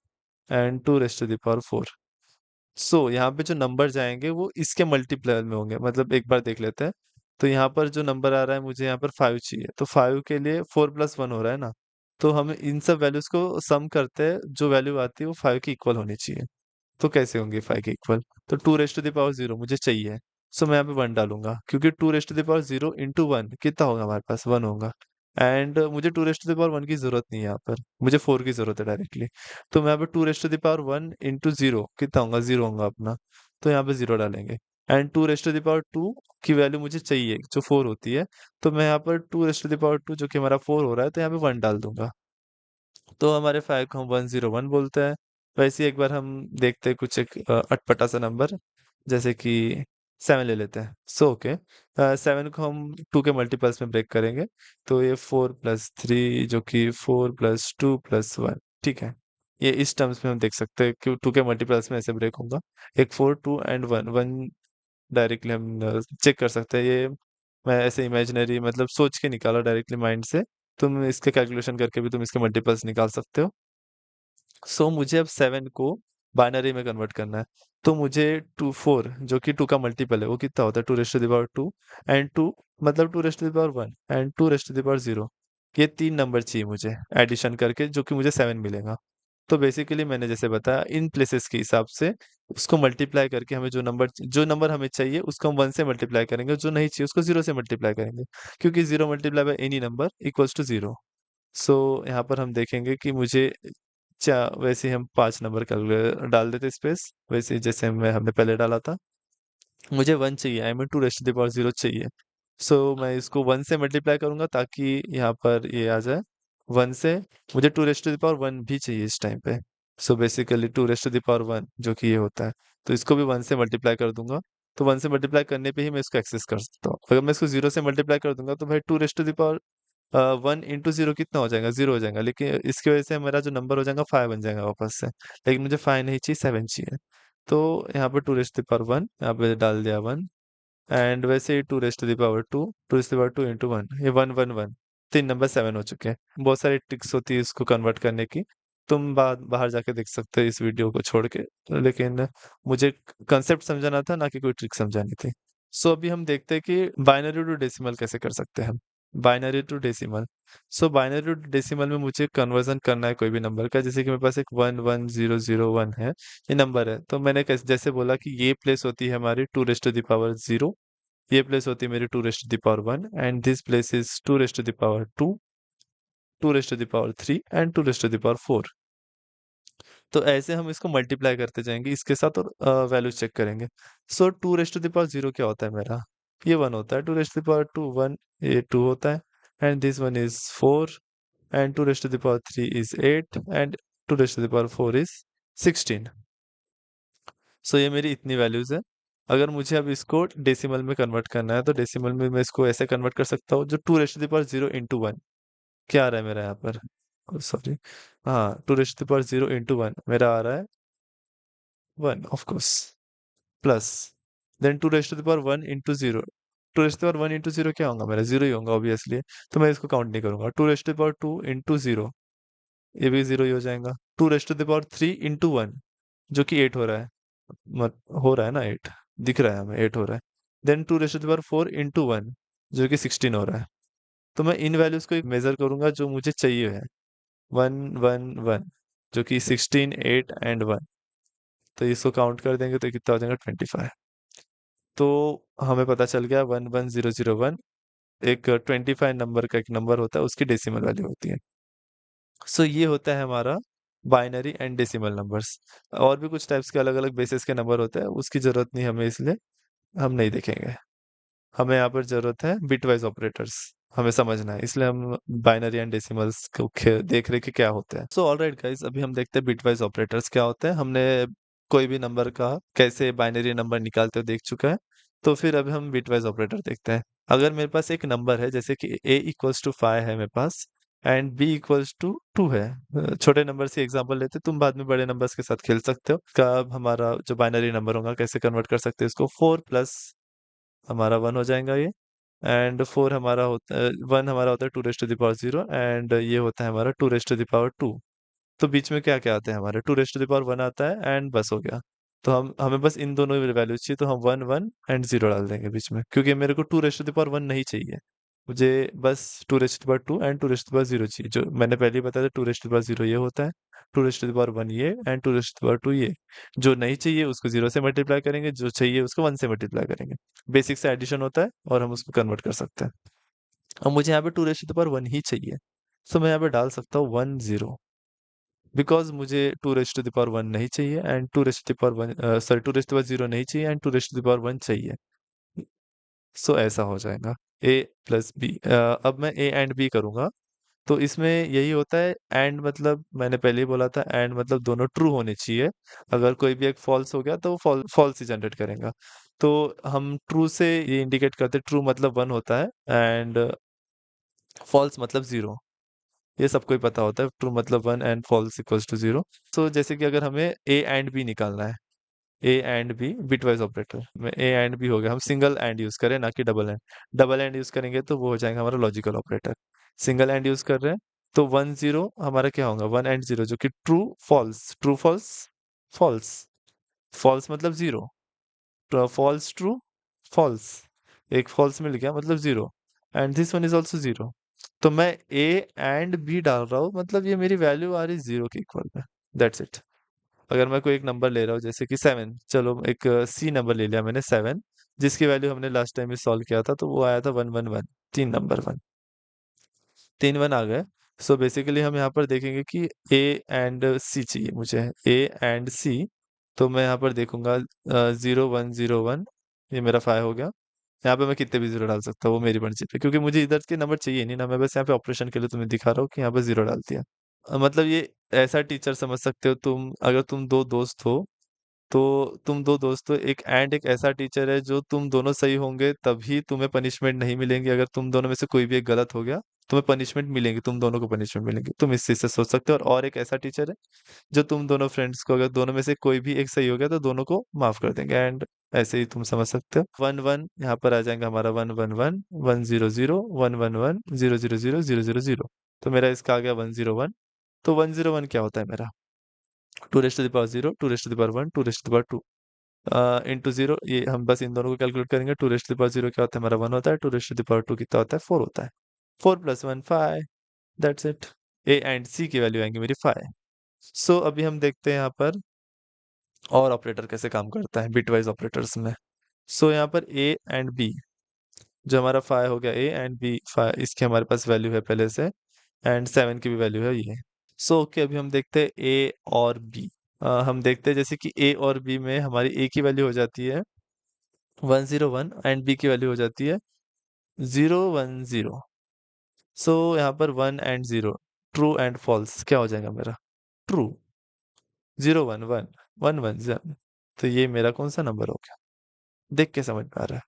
एंड 2⁻4। सो यहाँ पे जो नंबर जाएंगे वो इसके मल्टीप्लायर में होंगे। मतलब एक बार देख लेते हैं। तो यहाँ पर जो नंबर आ रहा है, मुझे यहाँ पर 5 चाहिए, तो 5 के लिए 4+1 हो रहा है ना। तो हम इन सब वैल्यूज को सम करते हैं, जो वैल्यू आती है वो 5 की इक्वल होनी चाहिए। तो कैसे होंगे 5 के इक्वल, तो 2⁻0 मुझे चाहिए। सो मैं यहाँ पे 1 डालूंगा, क्योंकि 2⁻0 इंटू 1 कितना होगा, हमारे पास 1 होगा। एंड मुझे 2⁻1 की जरूरत नहीं है, यहाँ पर मुझे 4 की जरूरत है डायरेक्टली। तो मैं यहाँ पे 2⁻1 इंटू 0 कितना होगा, 0 होगा अपना। तो यहाँ पे 0 डालेंगे। एंड 2⁻2 की वैल्यू मुझे चाहिए जो 4 होती है। तो मैं यहाँ पर 2⁻2 जो कि हमारा 4 हो रहा है, तो यहाँ पे 1 डाल दूंगा। तो हमारे 5 को हम 101 बोलते हैं। वैसे ही एक बार हम देखते हैं कुछ एक अटपटा सा नंबर, जैसे कि 7 ले लेते हैं। सो ओके, 7 को हम 2 के मल्टीपल्स में ब्रेक करेंगे। तो ये 4+3 जो कि 4+2+1, ठीक है। ये इस टर्म्स में हम देख सकते हैं कि 2 के मल्टीपल्स में ऐसे ब्रेक होगा। एक 4 2 एंड 1 1 डायरेक्टली हम चेक कर सकते हैं। ये मैं ऐसे इमेजिनरी मतलब सोच के निकाला डायरेक्टली माइंड से। तुम इसके कैलकुलेशन करके भी तुम इसके मल्टीपल्स निकाल सकते हो। सो मुझे अब 7 को बाइनरी में कन्वर्ट करना है। तो मुझे 4 जो कि 2 का मल्टीपल है वो कितना होता है, 2⁻2, एंड 2 मतलब 2⁻1 एंड 2⁻0। ये 3 नंबर चाहिए मुझे एडिशन करके, जो कि मुझे 7 मिलेगा। तो बेसिकली मैंने जैसे बताया इन प्लेसेस के हिसाब से उसको मल्टीप्लाई करके हमें जो नंबर हमें चाहिए उसको हम 1 से मल्टीप्लाई करेंगे, जो नहीं चाहिए उसको 0 से मल्टीप्लाई करेंगे, क्योंकि 0 multiply by any number equals to 0। So यहाँ पर हम देखेंगे कि मुझे वैसे ही हम 5 नंबर कर डाल देते स्पेस, वैसे ही जैसे हमने पहले डाला था। मुझे 1 चाहिए, आई मीन 2 चाहिए। सो मैं इसको 1 से मल्टीप्लाई करूंगा ताकि यहाँ पर ये आ जाए 1 से। मुझे 2 1 भी चाहिए इस टाइम पे। सो बेसिकली 2 1 जो कि ये होता है, तो इसको भी 1 से मल्टीप्लाई कर दूंगा। तो 1 से मल्टीप्लाई करने पे ही मैं इसको एक्सेस कर सकता हूँ। अगर मैं इसको 0 से मल्टीप्लाई कर दूंगा तो भाई 1 इंटू 0 कितना हो जाएगा, 0 हो जाएगा, लेकिन इसकी वजह से मेरा जो नंबर हो जाएगा 5 बन जाएगा वापस से। लेकिन मुझे 5 नहीं चाहिए, 7 चाहिए। तो यहाँ पर 2 1 यहाँ पे डाल दिया 1। एंड वैसे ही 2 इंटू 1, ये 1 1 1, 3 नंबर 7 हो चुके हैं। बहुत सारी ट्रिक्स होती है इसको कन्वर्ट करने की, तुम बाहर जाके देख सकते हो इस वीडियो को छोड़ के। लेकिन मुझे कंसेप्ट समझाना था, ना कि कोई ट्रिक समझानी थी। सो अभी हम देखते हैं कि बाइनरी टू डेसिमल कैसे कर सकते हैं हम। Binary to decimal. So binary to decimal में मुझे कन्वर्जन करना है कोई भी नंबर का, जैसे कि मेरे पास एक 1 1 0 0 1 है, ये नंबर है। तो मैंने जैसे बोला कि ये प्लेस होती है हमारी 2 रेज़ टू द पावर 0, ये प्लेस होती है मेरी 2 raise to the power 1, and this place is 2 raise to the power 2, 2 raise to the power 3 and 2 raise to the power 4। तो ऐसे हम इसको मल्टीप्लाई करते जाएंगे इसके साथ, और वैल्यू चेक करेंगे। सो 2 रेज़ टू द पावर 0 क्या होता है मेरा, ये 1 होता है। 2 रेज़ टू द पावर 2 1, ये 2 होता है, and this one is 4, and 2 raise to the power 3 is 8, and 2 raise to the power 4 is 16। So ये मेरी इतनी वैल्यूज है। अगर मुझे अब इसको डेसिमल में कन्वर्ट करना है तो डेसिमल में मैं इसको ऐसे कन्वर्ट कर सकता हूँ, जो 2 raise to the power 0 into 1 क्या आ रहा है मेरा यहाँ पर, सॉरी, हाँ, 2 raise to the power 0 into 1 मेरा आ रहा है 1 of course, plus then 2 raise to the power 1 into 0। 2 raise to the power 1 into 0 क्या होगा मेरा, 0 ही होगा ऑब्वियसली, तो मैं इसको काउंट नहीं करूंगा। 2 raise to the power 2 into 0, ये भी 0 ही हो जाएगा। 2 raise to the power 3 into 1, जो कि 8 हो रहा है, मत हो रहा है ना 8, दिख रहा है हमें 8 हो रहा है। Then 2 raise to the power 4 into 1, जो कि 16 हो रहा है। तो मैं इन वैल्यूज को मेजर करूंगा जो मुझे चाहिए है, 1 1 1, जो कि 16 8 एंड 1। तो इसको काउंट कर देंगे तो कितना हो जाएगा 25। तो हमें पता चल गया 1 1 0 0 1 एक 25 नंबर का एक नंबर होता है, उसकी डेसिमल वैल्यू होती है। सो ये होता है हमारा बाइनरी एंड डेसिमल नंबर्स। और भी कुछ टाइप्स के अलग अलग बेसिस के नंबर होते हैं, उसकी जरूरत नहीं हमें, इसलिए हम नहीं देखेंगे। हमें यहाँ पर जरूरत है बिटवाइज ऑपरेटर्स, हमें समझना है, इसलिए हम बाइनरी एंड डेसिमल्स को देख रहे कि क्या होता है। सो ऑलराइट गाइस, अभी हम देखते हैं बिटवाइज ऑपरेटर्स क्या होते हैं। हमने कोई भी नंबर का कैसे बाइनरी नंबर निकालते हुए देख चुका है, तो फिर अभी हम बिटवाइज ऑपरेटर देखते हैं। अगर मेरे पास एक नंबर है, जैसे कि a=5 है मेरे पास, एंड b=2 है, छोटे नंबर से एग्जांपल लेते हैं, तुम बाद में बड़े नंबर्स के साथ खेल सकते हो। का हमारा जो बाइनरी नंबर होगा कैसे कन्वर्ट कर सकते हैं इसको, 4 प्लस हमारा 1 हो जाएगा ये, एंड 4 हमारा होता है, 1 हमारा होता है 2 raise to the power 0, and ये होता है हमारा 2 रेज़ टू द पावर 2। तो बीच में क्या क्या आता है हमारे, 2 रेज़ टू द पावर 1 आता है, एंड बस हो गया। तो हमें बस इन दोनों वैल्यू चाहिए, तो हम 1 1 एंड 0 डाल देंगे बीच में, क्योंकि मेरे को 2 रेज़ टू द पावर 1 नहीं चाहिए। मुझे बस 2 raise to the power 2 and 2 raise to the power 0 चाहिए, जो मैंने पहले ही बताया था। 2 रेज़ टू द पावर 0 ये होता है, 2 रेज़ टू द पावर 1 ये, and 2 raise to the power 2 ये। जो नहीं चाहिए उसको 0 से मल्टीप्लाई करेंगे, जो चाहिए उसको 1 से मल्टीप्लाई करेंगे। बेसिक से एडिशन होता है और हम उसको कन्वर्ट कर सकते हैं। और मुझे यहाँ पे 2 रेज़ टू द पावर 1 ही चाहिए, तो मैं यहाँ पे डाल सकता हूँ 1 0, बिकॉज मुझे 2 रेज़ टू द पावर 1 नहीं चाहिए, and 2 raise to the power 1, sorry, 2 raise to the power 0 नहीं चाहिए, and 2 raise to the power 1 चाहिए। सो ऐसा हो जाएगा a प्लस बी। अब मैं a एंड b करूंगा, तो इसमें यही होता है। एंड मतलब मैंने पहले ही बोला था, एंड मतलब दोनों ट्रू होने चाहिए। अगर कोई भी एक फॉल्स हो गया तो फॉल्स ही जनरेट करेगा। तो हम ट्रू से ये इंडिकेट करते हैं, ट्रू मतलब 1 होता है, एंड फॉल्स मतलब 0। ये सबको ही पता होता है, ट्रू मतलब 1 and false equals to 0। So जैसे कि अगर हमें a एंड b निकालना है, A and B bitwise operator में ए एंड बी हो गया, हम सिंगल एंड यूज करें ना कि double and. Double and use करेंगे तो वो हो जाएगा हमारा logical operator. Single and use कर रहे हैं तो 1 0 हमारा क्या होगा, 1 एंड 0, जो कि true false, true false false, false मतलब 0, फॉल्स ट्रू फॉल्स, एक फॉल्स मिल गया मतलब 0, and this one is also 0। तो मैं ए एंड बी डाल रहा हूँ, मतलब ये मेरी वैल्यू आ रही 0 के इक्वल में। That's it. अगर मैं कोई एक नंबर ले रहा हूँ जैसे कि 7, चलो एक सी नंबर ले लिया मैंने 7, जिसकी वैल्यू हमने लास्ट टाइम भी सॉल्व किया था, तो वो आया था 111, 3 नंबर 1, 3 1 आ गए। सो बेसिकली हम यहाँ पर देखेंगे कि ए एंड सी चाहिए मुझे, ए एंड सी। तो मैं यहाँ पर देखूंगा 0 1 0 1, ये मेरा 5 हो गया। यहाँ पे मैं कितने भी जीरो डाल सकता हूँ, वो मेरी मर्जी पे, क्योंकि मुझे इधर के नंबर चाहिए नहीं ना, मैं बस यहाँ पे ऑपरेशन के लिए तुम्हें दिखा रहा हूँ कि यहाँ पे जीरो डाल दिया। मतलब ये ऐसा टीचर समझ सकते हो तुम, अगर तुम दो दोस्त हो, तो तुम दो दोस्त हो, एक एंड एक ऐसा टीचर है जो तुम दोनों सही होंगे तभी तुम्हें पनिशमेंट नहीं मिलेंगी, अगर तुम दोनों में से कोई भी एक गलत हो गया तुम्हें पनिशमेंट मिलेंगी, तुम दोनों को पनिशमेंट मिलेंगी, तुम इस चीज से सोच सकते हो। और एक ऐसा टीचर है जो तुम दोनों फ्रेंड्स को, अगर दोनों में से कोई भी एक सही हो गया तो दोनों को माफ कर देंगे, एंड ऐसे ही तुम समझ सकते हो। 1 1 यहाँ पर आ जाएगा हमारा 1 1 1 1 0 0 1 1 1 0 0 0 0 0 0। तो मेरा इसका आ गया 101। तो 101 क्या होता है मेरा? 2 raised to the power 0, 2 raised to the power 1, 2 raised to the power 2 into zero, ये हम बस इन दोनों को कैलकुलेट करेंगे। 2 raised to the power 0 क्या होता है हमारा? 1 होता है। 2 raised to the power 2 कितना होता है? 4 होता है। 4 + 1 5, दैट्स इट। ए एंड सी की वैल्यू आएंगी मेरी 5। सो अभी हम देखते हैं यहाँ पर और ऑपरेटर कैसे काम करता है बिटवाइज ऑपरेटर्स में। सो यहाँ पर ए एंड बी, जो हमारा 5 हो गया, ए एंड बी 5, इसकी हमारे पास वैल्यू है पहले से, एंड 7 की भी वैल्यू है ये। सो ओके, अभी हम देखते हैं ए और बी। हम देखते हैं जैसे कि ए और बी में हमारी ए की वैल्यू हो जाती है 101 एंड बी की वैल्यू हो जाती है 0 1 0। सो यहाँ पर 1 एंड 0, ट्रू एंड फॉल्स क्या हो जाएगा मेरा? ट्रू। 0 1 1 1 1 0। तो ये मेरा कौन सा नंबर हो गया? देख के समझ में आ रहा है।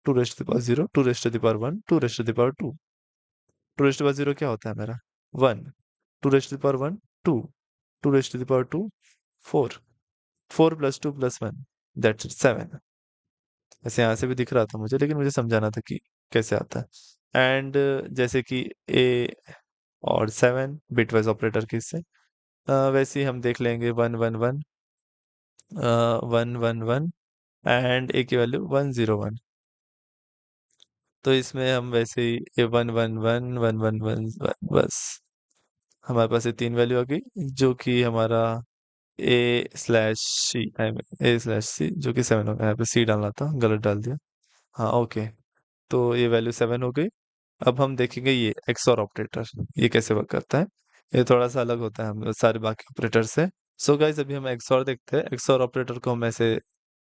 2 raised to the power 0, 2 raised to the power 1, 2 raised to the power 2। 2 raised to the power 0 क्या होता है मेरा? 1। 2 raised to the power 1 2। 2 raised to the power 2 4। 4 + 2 + 1, that's it 7। ऐसे यहाँ से भी दिख रहा था मुझे, लेकिन मुझे समझाना था कि कैसे आता है। एंड जैसे कि ए और 7 बिटवाइज ऑपरेटर के इससे वैसे ही हम देख लेंगे 1 1 1, 1 1 1 एंड ए की वैल्यू 1 0 1। तो इसमें हम वैसे ही ये 1 1 1 1 1 1 बस हमारे पास ये 3 वैल्यू आ गई, जो कि हमारा A/C, आई मीन A/C, जो कि 7 होगा। यहाँ पे C डालना था, गलत डाल दिया। हाँ ओके, तो ये वैल्यू 7 हो गई। अब हम देखेंगे ये एक्सऑर ऑपरेटर, ये कैसे वर्क करता है। ये थोड़ा सा अलग होता है हम सारे बाकी ऑपरेटर से। सो गाइस, अभी हम एक्सऑर देखते हैं। एक्सऑर ऑपरेटर को हम ऐसे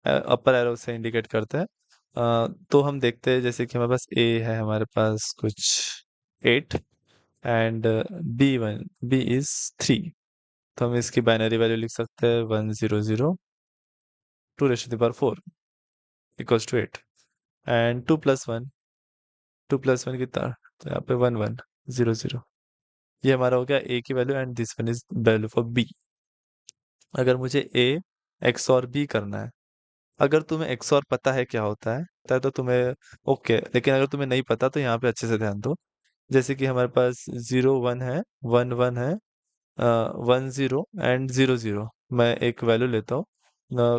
अपर एरो से इंडिकेट करते हैं। तो हम देखते हैं जैसे कि हमारे पास ए है, हमारे पास कुछ 8, एंड बी इज 3। तो हम इसकी बाइनरी वैल्यू लिख सकते हैं 1 0 0 2 raised to the power 4 equals to 8, and 2 + 1 कितना? तो यहाँ पे 1 1 0 0। ये हमारा हो गया ए की value, and this one is value for B. अगर मुझे ए एक्स और बी करना है, अगर तुम्हें एक्स और पता है क्या होता है तो तुम्हें ओके, लेकिन अगर तुम्हें नहीं पता तो यहाँ पे अच्छे से ध्यान दो। जैसे कि हमारे पास 0 1 है, 1 1 है, 1 0 एंड 0 0। मैं एक वैल्यू लेता हूँ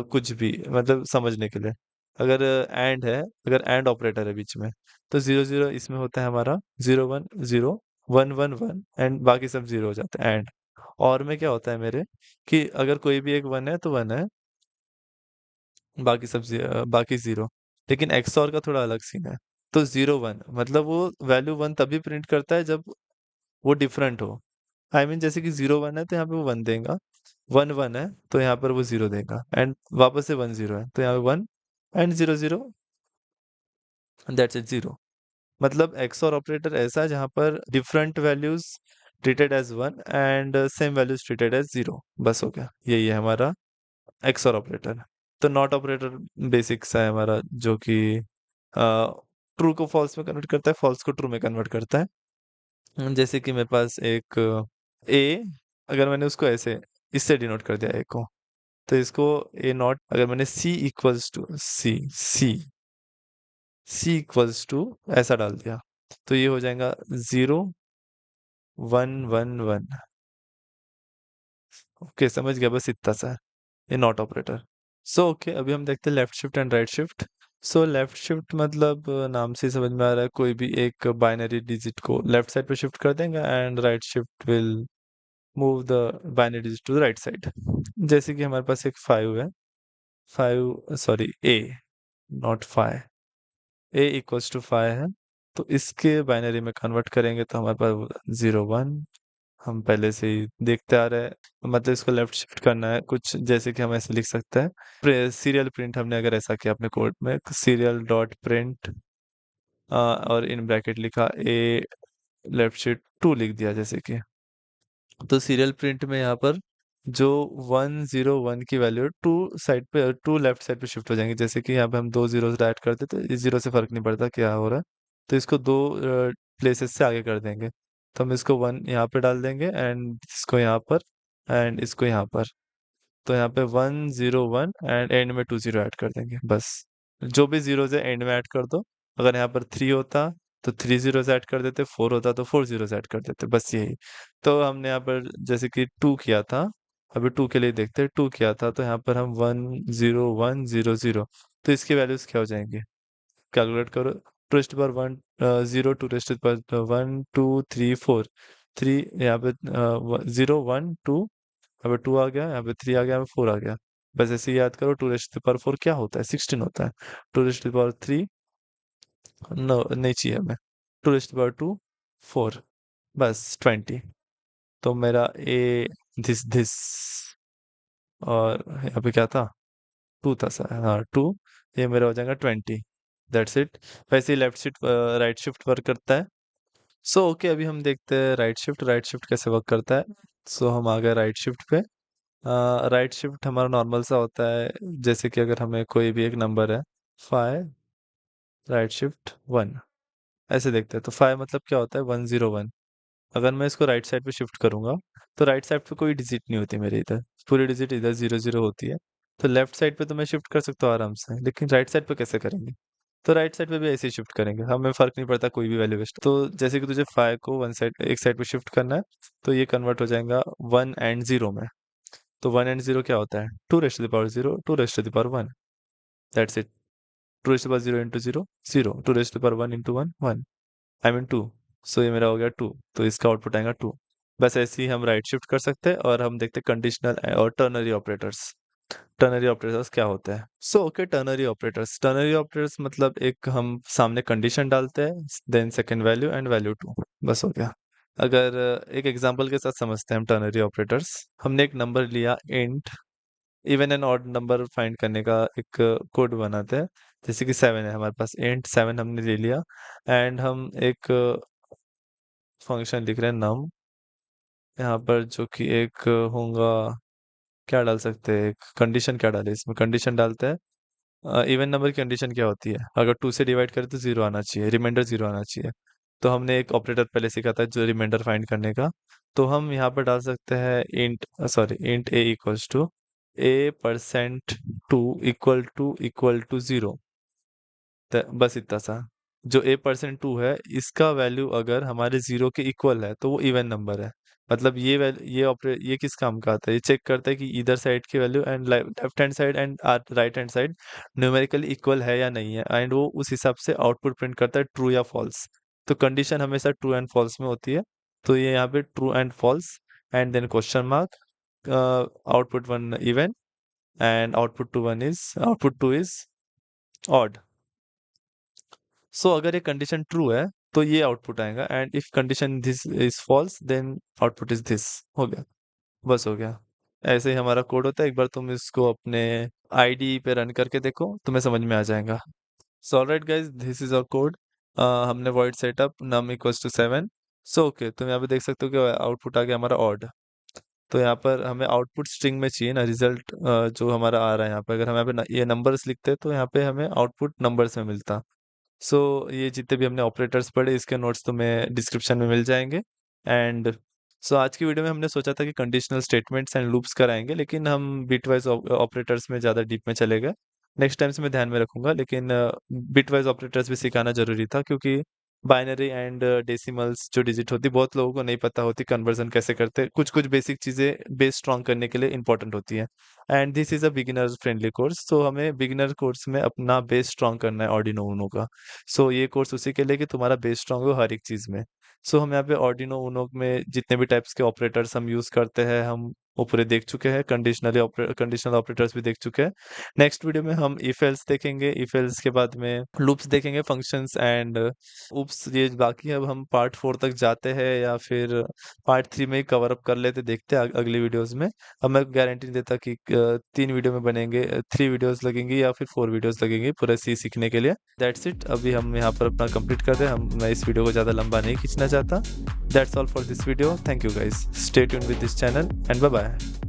कुछ भी, मतलब समझने के लिए। अगर एंड है, अगर एंड ऑपरेटर है बीच में, तो 0 0 इसमें होता है हमारा 0 1 0, 1 1 1, एंड बाकी सब 0 हो जाते हैं एंड। और में क्या होता है मेरे, कि अगर कोई भी एक 1 है तो 1 है, बाकी सब बाकी 0। लेकिन एक्सऑर का थोड़ा अलग सीन है। तो 0 1 मतलब वो वैल्यू 1 तभी प्रिंट करता है जब वो डिफरेंट हो। आई मीन जैसे कि 0 1 है तो यहाँ पे वो 1 देगा, 1 1 है तो यहाँ पर वो 0 देगा, एंड वापस से 1 0 है तो यहाँ पे 1, एंड 0 0, दैट्स इट 0। मतलब एक्सऑर ऑपरेटर ऐसा है जहाँ पर different values treated as 1 and same values treated as 0, बस हो गया। यही है हमारा एक्सऑर ऑपरेटर। तो नॉट ऑपरेटर बेसिक सा है हमारा, जो कि ट्रू को फॉल्स में कन्वर्ट करता है, फॉल्स को ट्रू में कन्वर्ट करता है। जैसे कि मेरे पास एक ए, अगर मैंने उसको ऐसे इससे डिनोट कर दिया ए को, तो इसको ए नॉट, अगर मैंने C इक्वल्स टू ऐसा डाल दिया, तो ये हो जाएगा 0 1 1 1। ओके, समझ गया, बस इतना सा है ये नॉट ऑपरेटर। सो ओके, अभी हम देखते हैं left shift and right shift. So left shift मतलब नाम से ही समझ में आ रहा है, कोई भी एक बाइनरी डिजिट को लेफ्ट साइड पे शिफ्ट कर देंगे, and right shift will move the binary digit to the right side. जैसे कि हमारे पास एक 5 है, 5 sorry A, not 5, A equals to 5 है, तो इसके बाइनरी में कन्वर्ट करेंगे तो हमारे पास 0 1, हम पहले से ही देखते आ रहे हैं, मतलब इसको लेफ्ट शिफ्ट करना है कुछ, जैसे कि हम ऐसे लिख सकते हैं सीरियल प्रिंट। हमने अगर ऐसा किया अपने कोड में, सीरियल डॉट प्रिंट और इन ब्रैकेट लिखा ए लेफ्ट शिफ्ट 2 लिख दिया जैसे कि, तो सीरियल प्रिंट में यहाँ पर जो 1 0 1 की वैल्यू टू साइड पे, टू लेफ्ट साइड पे शिफ्ट हो जाएंगे। जैसे कि यहाँ पे हम 2 जीरोस ऐड करते तो इस जीरो से फर्क नहीं पड़ता क्या हो रहा है, तो इसको दो प्लेसेस से आगे कर देंगे। तो हम इसको 1 यहाँ पे डाल देंगे एंड इसको यहाँ पर एंड इसको यहाँ पर, तो यहाँ पे 1 0 1 एंड एंड में 2 0 ऐड कर देंगे बस। जो भी जीरोस है एंड में ऐड कर दो। अगर यहाँ पर 3 होता तो 3 जीरोस ऐड कर देते, 4 होता तो 4 जीरोस ऐड कर देते, बस यही। तो हमने यहाँ पर जैसे कि 2 किया था, अभी 2 के लिए देखते हैं, 2 किया था तो यहाँ पर हम 1 0 1 0 0, तो इसकी वैल्यूज क्या हो जाएंगी, कैलकुलेट करो। टू रेस्ट पर 1 0, टू रेस्ट पर 1 2 3 4, 3 यहाँ पे 0 1 2, यहाँ पे 2 आ गया, यहाँ पे 3 आ गया, यहाँ पे 4 आ गया। बस ऐसे ही याद करो। टू रेस्ट पावर 4 क्या होता है, 16 होता है। टू रेस्ट पावर 3 नो नहीं चाहिए हमें। टू रेस्ट पावर 2 4, बस 20। तो मेरा ए दिस और यहाँ पे क्या था, 2 था सर, हाँ 2, ये मेरा हो जाएगा 20। That's it. वैसे ही left shift right shift work करता है। सो ओके, अभी हम देखते हैं राइट शिफ्ट कैसे वर्क करता है। सो हम आ गए राइट शिफ्ट पे। राइट शिफ्ट हमारा नॉर्मल सा होता है, जैसे कि अगर हमें कोई भी एक नंबर है 5 राइट शिफ्ट 1, ऐसे देखते हैं। तो 5 मतलब क्या होता है, 1 0 1। अगर मैं इसको राइट साइड पे शिफ्ट करूंगा तो राइट साइड पे कोई डिजिट नहीं होती मेरी, इधर पूरी डिजिट इधर 0 0 होती है। तो लेफ्ट साइड पे तो मैं शिफ्ट कर सकता हूँ आराम से, लेकिन राइट साइड पे कैसे करेंगे। तो राइट साइड पे भी ऐसे ही शिफ्ट करेंगे, हमें फर्क नहीं पड़ता कोई भी वैल्यू वेस्ट। तो जैसे कि तुझे 5 को वन साइड एक साइड पे शिफ्ट करना है, तो ये कन्वर्ट हो जाएगा 1 एंड 0 में। तो 1 एंड 0 क्या होता है, 2 raise to the power 0, 2 raise to the power 1, that's it. 2 raise to the power 0 into 0 0, 2 raise to the power 1 into 1 1, I mean 2। So ये मेरा हो गया 2, तो इसका आउटपुट आएगा 2। बस ऐसे ही हम राइट शिफ्ट कर सकते हैं। और हम देखते हैं कंडीशनल और टर्नरी ऑपरेटर्स। टर्नरी ऑपरेटर्स क्या होता है। सो ओके, टर्नरी ऑपरेटर्स मतलब एक हम सामने कंडीशन डालते हैं, then second value and value 2, बस हो गया। अगर एक एग्जांपल के साथ समझते हैं हम टर्नरी ऑपरेटर्स। हमने एक नंबर लिया int, even and odd number find करने का एक कोड बनाते हैं। जैसे कि 7 है हमारे पास, इंट 7 हमने ले लिया एंड हम एक फंक्शन लिख रहे हैं नम, यहाँ पर जो कि एक होगा, क्या डाल सकते हैं, एक कंडीशन क्या डाले इसमें, कंडीशन डालते हैं। इवन नंबर की कंडीशन क्या होती है, अगर 2 से डिवाइड करें तो 0 आना चाहिए, रिमाइंडर 0 आना चाहिए। तो हमने एक ऑपरेटर पहले सीखा था जो रिमाइंडर फाइंड करने का। तो हम यहाँ पर डाल सकते हैं int A equals to a%2 0। बस इतना सा। जो a%2 है, इसका वैल्यू अगर हमारे 0 के इक्वल है तो वो इवन नंबर है। मतलब ये वैल्यू, ये किस काम का आता है, ये चेक करता है कि इधर साइड की value and left hand side and right hand side numerically equal है या नहीं है, एंड वो उस हिसाब से आउटपुट प्रिंट करता है ट्रू या फॉल्स। तो कंडीशन हमेशा ट्रू एंड फॉल्स में होती है। तो ये यहाँ पे true and false and then question mark, output 1 even and output 2 is odd. So अगर ये कंडीशन ट्रू है तो ये आउटपुट आएगा, and if condition this is false then output is this. हो गया, बस हो गया। ऐसे ही हमारा कोड होता है। एक बार तुम इसको अपने आईडी पे रन करके देखो, तुम्हें समझ में आ जाएगा। So alright guys, this is our code. हमने void setup num equals to 7। So okay, तुम यहाँ पे देख सकते हो कि आउटपुट आ गया हमारा ऑड। तो यहाँ पर हमें आउटपुट स्ट्रिंग में चाहिए ना रिजल्ट, जो हमारा आ रहा है यहाँ पे, अगर हम यहाँ पे ये नंबर्स लिखते हैं तो यहाँ पे हमें आउटपुट नंबर्स में मिलता। सो ये जितने भी हमने ऑपरेटर्स पढ़े, इसके नोट्स तुम्हें डिस्क्रिप्शन में मिल जाएंगे। एंड सो आज की वीडियो में हमने सोचा था कि कंडीशनल स्टेटमेंट्स एंड लूप्स कराएंगे, लेकिन हम बिटवाइज ऑपरेटर्स में ज़्यादा डीप में चले गए। नेक्स्ट टाइम से मैं ध्यान में रखूंगा, लेकिन बिटवाइज ऑपरेटर्स भी सिखाना जरूरी था, क्योंकि बाइनरी एंड डेसिमल्स जो डिजिट होती, बहुत लोगों को नहीं पता होती कन्वर्जन कैसे करते, कुछ कुछ बेसिक चीज़ें बेस स्ट्रॉन्ग करने के लिए इंपॉर्टेंट होती है। And this is a beginner friendly course, तो हमें बिगिनर कोर्स में अपना बेस स्ट्रॉन्ग करना है ऑर्डिनो ऊनो का। सो ये कोर्स उसी के लिए कि तुम्हारा बेस स्ट्रॉन्ग हो हर एक चीज़ में। सो हम यहाँ पे आर्डिनो उनो में जितने भी टाइप्स के ऑपरेटर्स हम यूज करते हैं हम वो पूरे देख चुके हैं, कंडीशनल ऑपरेटर्स भी देख चुके हैं। नेक्स्ट वीडियो में हम इफ एल्स देखेंगे, इफ एल्स के बाद में लूप्स देखेंगे, फंक्शंस एंड उप्स। ये बाकी है, अब हम पार्ट 4 तक जाते हैं या फिर पार्ट 3 में ही कवर अप कर लेते, देखते हैं अगली वीडियोस में। अब मैं गारंटी नहीं देता कि 3 वीडियो में बनेंगे, 3 वीडियोस लगेंगी या फिर 4 वीडियोस लगेंगी पूरा सी सीखने के लिए। दैट्स इट, अभी हम यहाँ पर अपना कंप्लीट कर रहे हैं। मैं इस वीडियो को ज़्यादा लंबा नहीं खींचना चाहता। That's all for this video. Thank you guys. Stay tuned with this channel and bye bye.